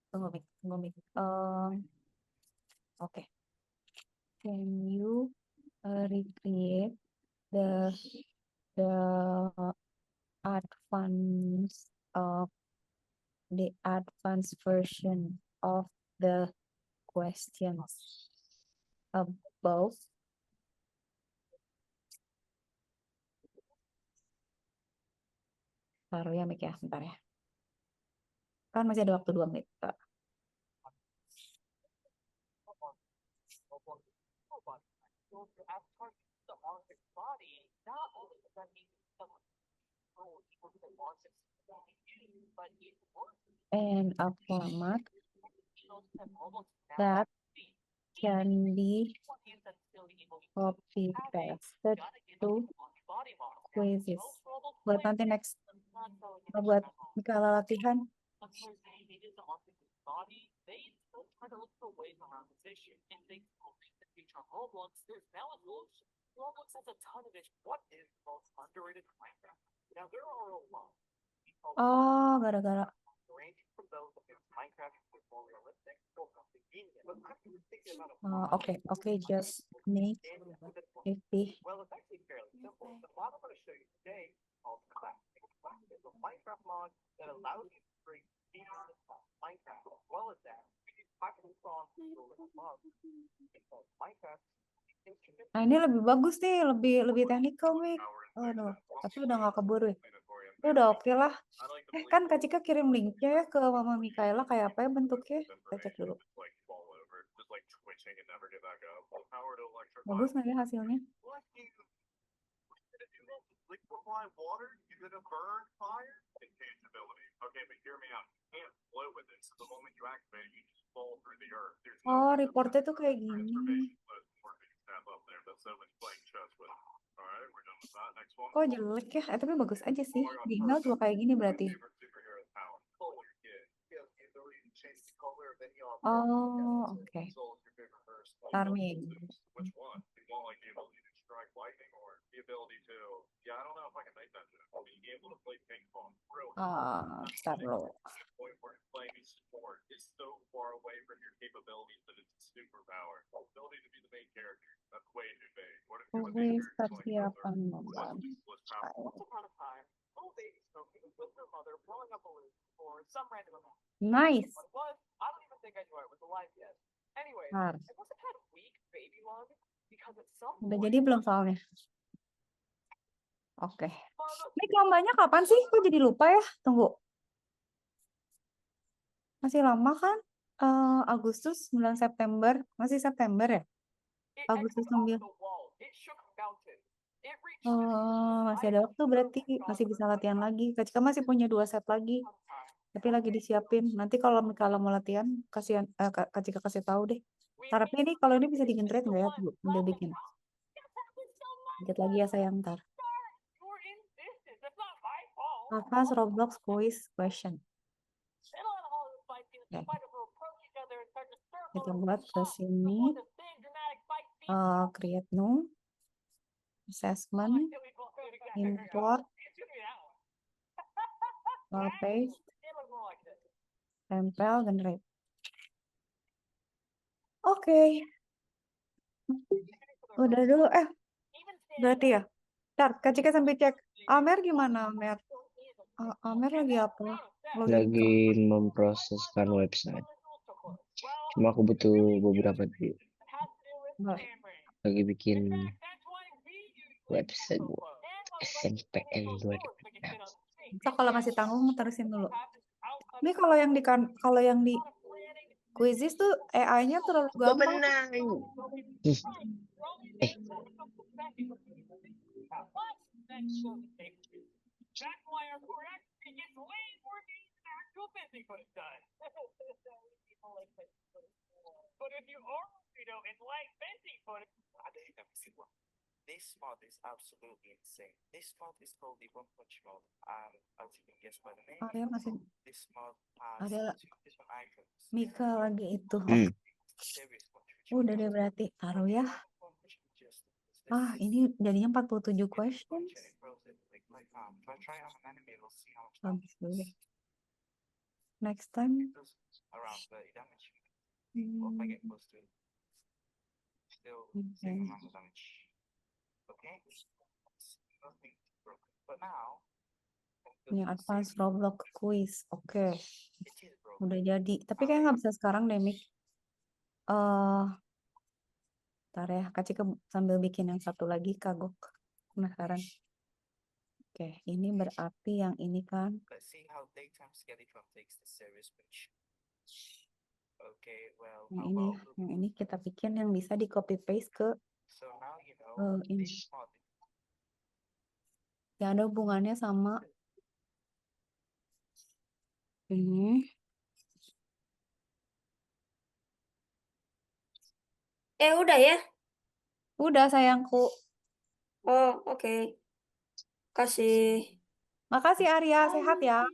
Tunggu Mik. Oke. Can you recreate the advanced version of the questions above? Taruh ya Mik ya, bentar ya. Kan masih ada waktu 2 menit. And a format that can be copy pasted to quizzes. Buat nanti next, buat Mikaela latihan. Roblox has a ton of it. What is the most underrated Minecraft? Now there are a lot. Oh, gara-gara. Ranging from those that make Minecraft more realistic or convenient. But I'm thinking about Okay, just make it be. Well, it's actually fairly simple. The mod I'm going to show you today is called Classic. Classic is a Minecraft mod that allows you to create features of Minecraft. As well as that, we use popular songs to go with the mod. It's called Minecraft. Nah, ini lebih bagus nih, lebih technical, Mik. Aduh, tapi udah nggak keburu. Itu udah oke lah. Kan Kak Cika kirim linknya ya ke Mama Mikaela kayak apa ya bentuknya? Kita cek dulu. Bagus nggak ya hasilnya? Oh, reportnya tuh kayak gini. Kok jelek ya? Tapi bagus aja sih. Di email juga kayak gini berarti. Oh, oke. Charming. Bentar lo. Point where playing sport is so far away from your capabilities that it's a superpower. Ability to be the main character. That's way too vague. What if you're the main Kuis character like persiapan What's lomba. useless power? Once upon a time, little baby Smokey was with her mother blowing up balloons for some random amount. Nice. What it was, I don't even think I knew I was alive yet. Anyway, Bentar. it must have had weak baby lung because at some Udah point, jadi belum soalnya? Oke. Mother Ini lombanya kapan sih? Kok jadi lupa ya? Tunggu. Masih lama kan? Agustus 9 September. Masih September ya? it Agustus echoed 9. off the wall. It shook mountains. It reached Masih ada waktu berarti. Masih bisa latihan lagi. Kak Cika masih punya 2 set lagi. Tapi lagi disiapin. Nanti kalau Mikala mau latihan, Kak Cika kasih tahu deh. Tapi ini kalau ini bisa di-generate nggak ya? Udah bikin. Dikit lagi ya sayang, ntar. your insistence. That's not my fault. Atas Roblox quiz question. They don't let all the fight scenes Oke. fight over approach each other and start to circle Kita and buat ke stop sini. before the big dramatic fight scene. Create new. Assessment. Till we both do it again. Import. It's gonna be that one. Paste. It was more like this. Tempel. Generate. Oke. Udah dulu. Even Berarti ya. Ntar, Kak Cika sambil cek. Amer gimana, Amer? Amer lagi apa? Lagi memproseskan website. Cuma aku butuh beberapa detik. Boleh. Lagi bikin website buat SNPN 2019. So, kalau masih tanggung, terusin dulu. Ini kalau yang di Quizizz tuh AI-nya terlalu gampang. That's why our core accuracy gets way more games than actual busy foot does. But if you are, and like busy foot, This mod is absolutely insane. This mod is called the One Punch mod. As you can guess by the name, Ada masih this mod has ada 2 different icons. Mika lagi itu. Series punch, which Udah deh berarti taruh ya. Ini jadinya 47 questions. Try on an enemy, we'll see how much Habis dulu deh. Next time. around 30 damage. Or if I get close to it, still same amount of damage. Okay, nothing broken. But now, Ini advance Roblox quiz. Oke. it is broken. Udah jadi. Tapi kayak nggak bisa sekarang deh, Mik. Ntar ya, Kak Cika sambil bikin yang satu lagi, kagok. Penasaran. Oke, ini berarti yang ini kan. Let's see how daytime Skeletron takes the series punch. Okay, well, Yang ini kita bikin yang bisa di copy paste ke so now you know ini. this mod. Yang ada hubungannya sama ini. Udah ya? Udah sayangku. Oh, oke. Kasih. Makasih Arya, sehat ya.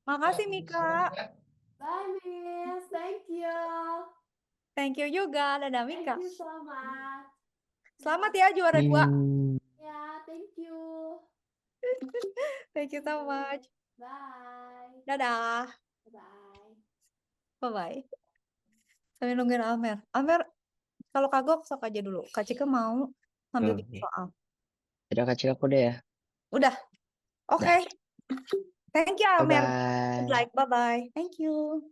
Makasih Mika. Bye, Miss. Thank you. Thank you juga. Dadah Mika. Thank you so much. Selamat ya juara 2. Yeah, thank you. Thank you so much. Bye. Dadah. Bye. Bye-bye. Sambil nungguin Amer. Amer, kalau kagok sok aja dulu. Kak Cika mau ngambil bikin soal. Udah Kak Cika aku udah ya. Udah. Oke. Thank you Amer. Bye-bye. Good luck. Bye-bye. Thank you.